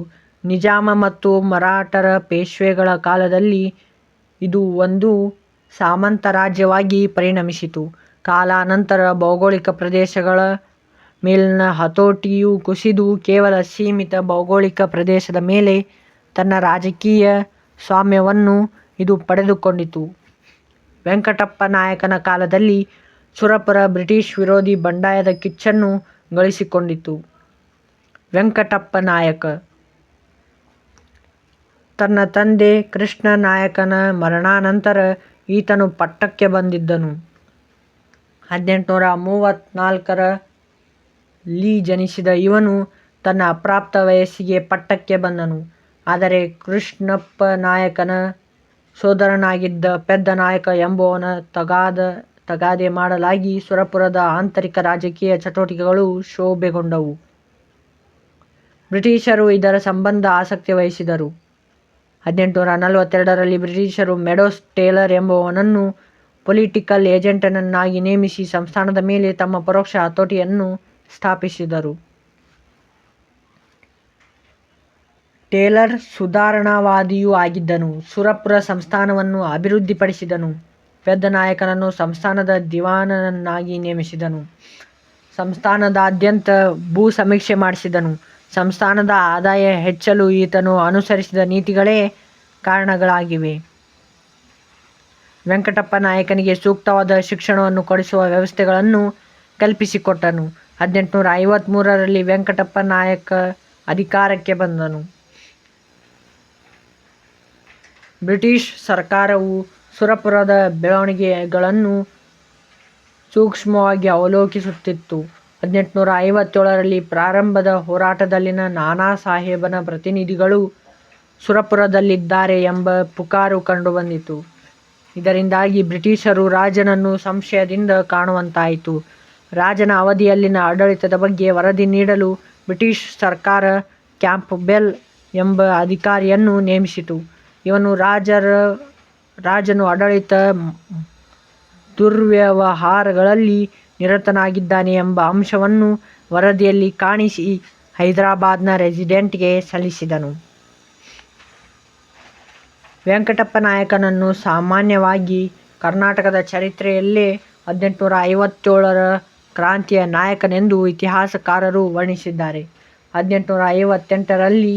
ನಿಜಾಮ ಮತ್ತು ಮರಾಠರ ಪೇಶ್ವೆಗಳ ಕಾಲದಲ್ಲಿ ಇದು ಒಂದು ಸಾಮಂತ ರಾಜ್ಯವಾಗಿ ಪರಿಣಮಿಸಿತು. ಕಾಲಾನಂತರ ಭೌಗೋಳಿಕ ಪ್ರದೇಶಗಳ ಮೇಲಿನ ಹತೋಟಿಯು ಕುಸಿದು ಕೇವಲ ಸೀಮಿತ ಭೌಗೋಳಿಕ ಪ್ರದೇಶದ ಮೇಲೆ ತನ್ನ ರಾಜಕೀಯ ಸ್ವಾಮ್ಯವನ್ನು ಇದು ಪಡೆದುಕೊಂಡಿತು. ವೆಂಕಟಪ್ಪ ನಾಯಕನ ಕಾಲದಲ್ಲಿ ಸುರಪುರ ಬ್ರಿಟಿಷ್ ವಿರೋಧಿ ಬಂಡಾಯದ ಕಿಚ್ಚನ್ನು ಗಳಿಸಿಕೊಂಡಿತು. ವೆಂಕಟಪ್ಪ ನಾಯಕ ತನ್ನ ತಂದೆ ಕೃಷ್ಣ ನಾಯಕನ ಮರಣಾನಂತರ ಈತನು ಪಟ್ಟಕ್ಕೆ ಬಂದಿದ್ದನು. 1834ರಲ್ಲಿ ಜನಿಸಿದ ಇವನು ತನ್ನ ಅಪ್ರಾಪ್ತ ವಯಸ್ಸಿಗೆ ಪಟ್ಟಕ್ಕೆ ಬಂದನು. ಆದರೆ ಕೃಷ್ಣಪ್ಪ ನಾಯಕನ ಸೋದರನಾಗಿದ್ದ ಪೆದ್ದ ನಾಯಕ ಎಂಬುವನ ತಗಾದೆ ಮಾಡಲಾಗಿ ಸುರಪುರದ ಆಂತರಿಕ ರಾಜಕೀಯ ಚಟುವಟಿಕೆಗಳು ಶೋಭೆಗೊಂಡವು. ಬ್ರಿಟಿಷರು ಇದರ ಸಂಬಂಧ ಆಸಕ್ತಿ ವಹಿಸಿದರು. 1842ರಲ್ಲಿ ಬ್ರಿಟಿಷರು ಮೆಡೋಸ್ ಟೇಲರ್ ಎಂಬುವನನ್ನು ಪೊಲಿಟಿಕಲ್ ಏಜೆಂಟನನ್ನಾಗಿ ನೇಮಿಸಿ ಸಂಸ್ಥಾನದ ಮೇಲೆ ತಮ್ಮ ಪರೋಕ್ಷ ಹತೋಟಿಯನ್ನು ಸ್ಥಾಪಿಸಿದರು. ಟೇಲರ್ ಸುಧಾರಣಾವಾದಿಯೂ ಆಗಿದ್ದನು. ಸುರಪುರ ಸಂಸ್ಥಾನವನ್ನು ಅಭಿವೃದ್ಧಿಪಡಿಸಿದನು. ಪೆದ್ದ ನಾಯಕನನ್ನು ಸಂಸ್ಥಾನದ ದಿವಾನನನ್ನಾಗಿ ನೇಮಿಸಿದನು. ಸಂಸ್ಥಾನದಾದ್ಯಂತ ಭೂ ಸಮೀಕ್ಷೆ ಮಾಡಿಸಿದನು. ಸಂಸ್ಥಾನದ ಆದಾಯ ಹೆಚ್ಚಲು ಈತನು ಅನುಸರಿಸಿದ ನೀತಿಗಳೇ ಕಾರಣಗಳಾಗಿವೆ. ವೆಂಕಟಪ್ಪ ನಾಯಕನಿಗೆ ಸೂಕ್ತವಾದ ಶಿಕ್ಷಣವನ್ನು ಕೊಡಿಸುವ ವ್ಯವಸ್ಥೆಗಳನ್ನು ಕಲ್ಪಿಸಿಕೊಟ್ಟನು. 1853ರಲ್ಲಿ ವೆಂಕಟಪ್ಪ ನಾಯಕ ಅಧಿಕಾರಕ್ಕೆ ಬಂದನು. ಬ್ರಿಟಿಷ್ ಸರ್ಕಾರವು ಸುರಪುರದ ಬೆಳವಣಿಗೆಗಳನ್ನು ಸೂಕ್ಷ್ಮವಾಗಿ ಅವಲೋಕಿಸುತ್ತಿತ್ತು. 1857ರಲ್ಲಿ ಪ್ರಾರಂಭದ ಹೋರಾಟದಲ್ಲಿನ ನಾನಾ ಸಾಹೇಬನ ಪ್ರತಿನಿಧಿಗಳು ಸುರಪುರದಲ್ಲಿದ್ದಾರೆ ಎಂಬ ಪುಕಾರು ಕಂಡುಬಂದಿತು. ಇದರಿಂದಾಗಿ ಬ್ರಿಟಿಷರು ರಾಜನನ್ನು ಸಂಶಯದಿಂದ ಕಾಣುವಂತಾಯಿತು. ರಾಜನ ಅವಧಿಯಲ್ಲಿನ ಆಡಳಿತದ ಬಗ್ಗೆ ವರದಿ ನೀಡಲು ಬ್ರಿಟಿಷ್ ಸರ್ಕಾರ ಕ್ಯಾಂಪ್ಬೆಲ್ ಎಂಬ ಅಧಿಕಾರಿಯನ್ನು ನೇಮಿಸಿತು. ಇವನು ರಾಜನು ಆಡಳಿತ ದುರ್ವ್ಯವಹಾರಗಳಲ್ಲಿ ನಿರತನಾಗಿದ್ದಾನೆ ಎಂಬ ಅಂಶವನ್ನು ವರದಿಯಲ್ಲಿ ಕಾಣಿಸಿ ಹೈದರಾಬಾದ್ನ ರೆಸಿಡೆಂಟ್ಗೆ ಸಲ್ಲಿಸಿದನು. ವೆಂಕಟಪ್ಪ ನಾಯಕನನ್ನು ಸಾಮಾನ್ಯವಾಗಿ ಕರ್ನಾಟಕದ ಚರಿತ್ರೆಯಲ್ಲೇ 1857ರ ಕ್ರಾಂತಿಯ ನಾಯಕನೆಂದು ಇತಿಹಾಸಕಾರರು ವರ್ಣಿಸಿದ್ದಾರೆ. 1858ರಲ್ಲಿ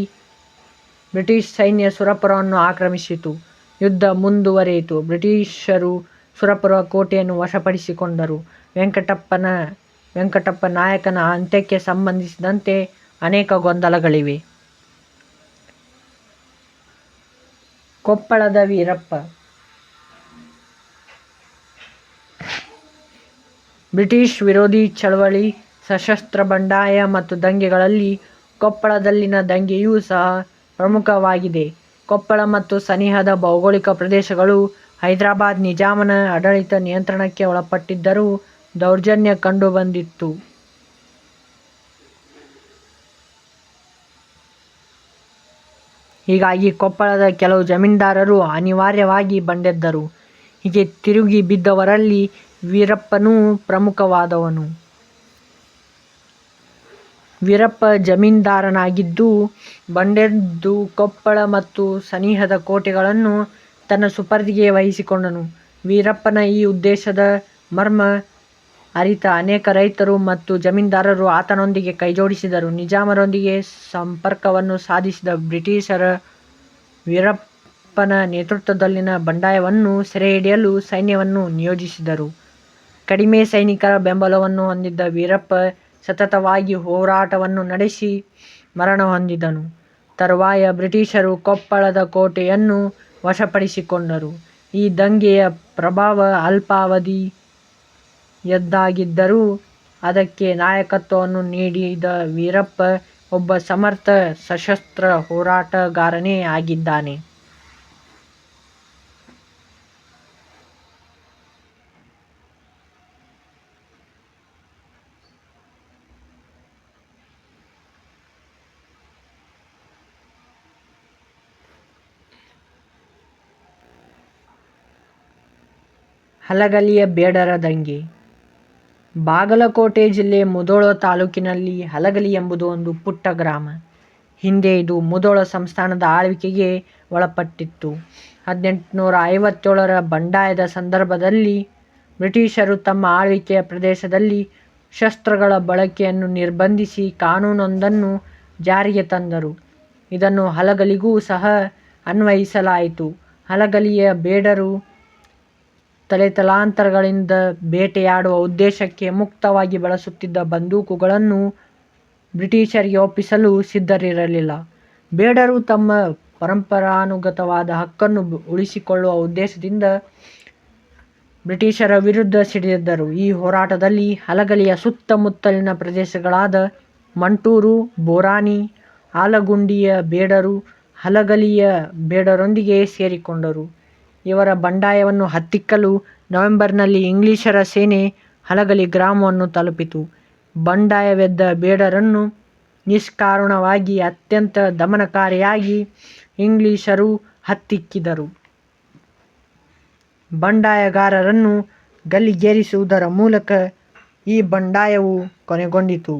ಬ್ರಿಟಿಷ್ ಸೈನ್ಯ ಸುರಪುರವನ್ನು ಆಕ್ರಮಿಸಿತು. ಯುದ್ಧ ಮುಂದುವರಿಯಿತು. ಬ್ರಿಟಿಷರು ಸುರಪುರ ಕೋಟೆಯನ್ನು ವಶಪಡಿಸಿಕೊಂಡರು. ವೆಂಕಟಪ್ಪ ನಾಯಕನ ಅಂತ್ಯಕ್ಕೆ ಸಂಬಂಧಿಸಿದಂತೆ ಅನೇಕ ಗೊಂದಲಗಳಿವೆ. ಕೊಪ್ಪಳದ ವೀರಪ್ಪ. ಬ್ರಿಟಿಷ್ ವಿರೋಧಿ ಚಳವಳಿ, ಸಶಸ್ತ್ರ ಬಂಡಾಯ ಮತ್ತು ದಂಗೆಗಳಲ್ಲಿ ಕೊಪ್ಪಳದಲ್ಲಿನ ದಂಗೆಯೂ ಸಹ ಪ್ರಮುಖವಾಗಿದೆ. ಕೊಪ್ಪಳ ಮತ್ತು ಸನಿಹದ ಭೌಗೋಳಿಕ ಪ್ರದೇಶಗಳು ಹೈದರಾಬಾದ್ ನಿಜಾಮನ ಆಡಳಿತ ನಿಯಂತ್ರಣಕ್ಕೆ ಒಳಪಟ್ಟಿದ್ದರೂ ದೌರ್ಜನ್ಯ ಕಂಡುಬಂದಿತ್ತು. ಹೀಗಾಗಿ ಕೊಪ್ಪಳದ ಕೆಲವು ಜಮೀನ್ದಾರರು ಅನಿವಾರ್ಯವಾಗಿ ಬಂಡೆದ್ದರು. ಹೀಗೆ ತಿರುಗಿ ಬಿದ್ದವರಲ್ಲಿ ವೀರಪ್ಪನೂ ಪ್ರಮುಖವಾದವನು. ವೀರಪ್ಪ ಜಮೀನ್ದಾರನಾಗಿದ್ದು ಬಂಡೆದ್ದು ಕೊಪ್ಪಳ ಮತ್ತು ಸನಿಹದ ಕೋಟೆಗಳನ್ನು ತನ್ನ ಸುಪರ್ದಿಗೆ ವಹಿಸಿಕೊಂಡನು. ವೀರಪ್ಪನ ಈ ಉದ್ದೇಶದ ಮರ್ಮ ಅರಿತ ಅನೇಕ ರೈತರು ಮತ್ತು ಜಮೀನ್ದಾರರು ಆತನೊಂದಿಗೆ ಕೈಜೋಡಿಸಿದರು. ನಿಜಾಮರೊಂದಿಗೆ ಸಂಪರ್ಕವನ್ನು ಸಾಧಿಸಿದ ಬ್ರಿಟಿಷರು ವೀರಪ್ಪನ ನೇತೃತ್ವದಲ್ಲಿನ ಬಂಡಾಯವನ್ನು ಸೆರೆಹಿಡಿಯಲು ಸೈನ್ಯವನ್ನು ನಿಯೋಜಿಸಿದರು. ಕಡಿಮೆ ಸೈನಿಕರ ಬೆಂಬಲವನ್ನು ಹೊಂದಿದ್ದ ವೀರಪ್ಪ ಸತತವಾಗಿ ಹೋರಾಟವನ್ನು ನಡೆಸಿ ಮರಣ ಹೊಂದಿದನು. ತರುವಾಯ ಬ್ರಿಟಿಷರು ಕೊಪ್ಪಳದ ಕೋಟೆಯನ್ನು ವಶಪಡಿಸಿಕೊಂಡರು. ಈ ದಂಗೆಯ ಪ್ರಭಾವ ಅಲ್ಪಾವಧಿ ಎದ್ದಾಗಿದ್ದರೂ ಅದಕ್ಕೆ ನಾಯಕತ್ವವನ್ನು ನೀಡಿದ ವೀರಪ್ಪ ಒಬ್ಬ ಸಮರ್ಥ ಸಶಸ್ತ್ರ ಹೋರಾಟಗಾರನೇ ಆಗಿದ್ದಾನೆ. ಹಲಗಲಿಯ ಬೇಡರ ದಂಗೆ. ಬಾಗಲಕೋಟೆ ಜಿಲ್ಲೆ ಮುಧೋಳ ತಾಲೂಕಿನಲ್ಲಿ ಹಲಗಲಿ ಎಂಬುದು ಒಂದು ಪುಟ್ಟ ಗ್ರಾಮ. ಹಿಂದೆ ಇದು ಮುಧೋಳ ಸಂಸ್ಥಾನದ ಆಳ್ವಿಕೆಗೆ ಒಳಪಟ್ಟಿತ್ತು. 1857ರ ಬಂಡಾಯದ ಸಂದರ್ಭದಲ್ಲಿ ಬ್ರಿಟಿಷರು ತಮ್ಮ ಆಳ್ವಿಕೆಯ ಪ್ರದೇಶದಲ್ಲಿ ಶಸ್ತ್ರಗಳ ಬಳಕೆಯನ್ನು ನಿರ್ಬಂಧಿಸಿ ಕಾನೂನೊಂದನ್ನು ಜಾರಿಗೆ ತಂದರು. ಇದನ್ನು ಹಲಗಲಿಗೂ ಸಹ ಅನ್ವಯಿಸಲಾಯಿತು. ಹಲಗಲಿಯ ಬೇಡರು ತಲೆತಲಾಂತರಗಳಿಂದ ಬೇಟೆಯಾಡುವ ಉದ್ದೇಶಕ್ಕೆ ಮುಕ್ತವಾಗಿ ಬಳಸುತ್ತಿದ್ದ ಬಂದೂಕುಗಳನ್ನು ಬ್ರಿಟಿಷರಿಗೆ ಒಪ್ಪಿಸಲು ಸಿದ್ಧರಿರಲಿಲ್ಲ. ಬೇಡರು ತಮ್ಮ ಪರಂಪರಾನುಗತವಾದ ಹಕ್ಕನ್ನು ಉಳಿಸಿಕೊಳ್ಳುವ ಉದ್ದೇಶದಿಂದ ಬ್ರಿಟಿಷರ ವಿರುದ್ಧ ಸಿಡಿದೆದ್ದರು. ಈ ಹೋರಾಟದಲ್ಲಿ ಹಲಗಲಿಯ ಸುತ್ತಮುತ್ತಲಿನ ಪ್ರದೇಶಗಳಾದ ಮಂಟೂರು, ಬೋರಾನಿ, ಆಲಗುಂಡಿಯ ಬೇಡರು ಹಲಗಲಿಯ ಬೇಡರೊಂದಿಗೆ ಸೇರಿಕೊಂಡರು. ಇವರ ಬಂಡಾಯವನ್ನು ಹತ್ತಿಕ್ಕಲು ನವೆಂಬರ್ನಲ್ಲಿ ಇಂಗ್ಲಿಷರ ಸೇನೆ ಹಲಗಲಿ ಗ್ರಾಮವನ್ನು ತಲುಪಿತು. ಬಂಡಾಯವೆದ್ದ ಬೇಡರನ್ನು ನಿಷ್ಕಾರಣವಾಗಿ ಅತ್ಯಂತ ದಮನಕಾರಿಯಾಗಿ ಇಂಗ್ಲಿಷರು ಹತ್ತಿಕ್ಕಿದರು. ಬಂಡಾಯಗಾರರನ್ನು ಗಲ್ಲಿಗೇರಿಸುವುದರ ಮೂಲಕ ಈ ಬಂಡಾಯವು ಕೊನೆಗೊಂಡಿತು.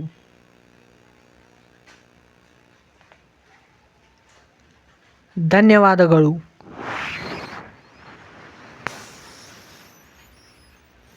ಧನ್ಯವಾದಗಳು.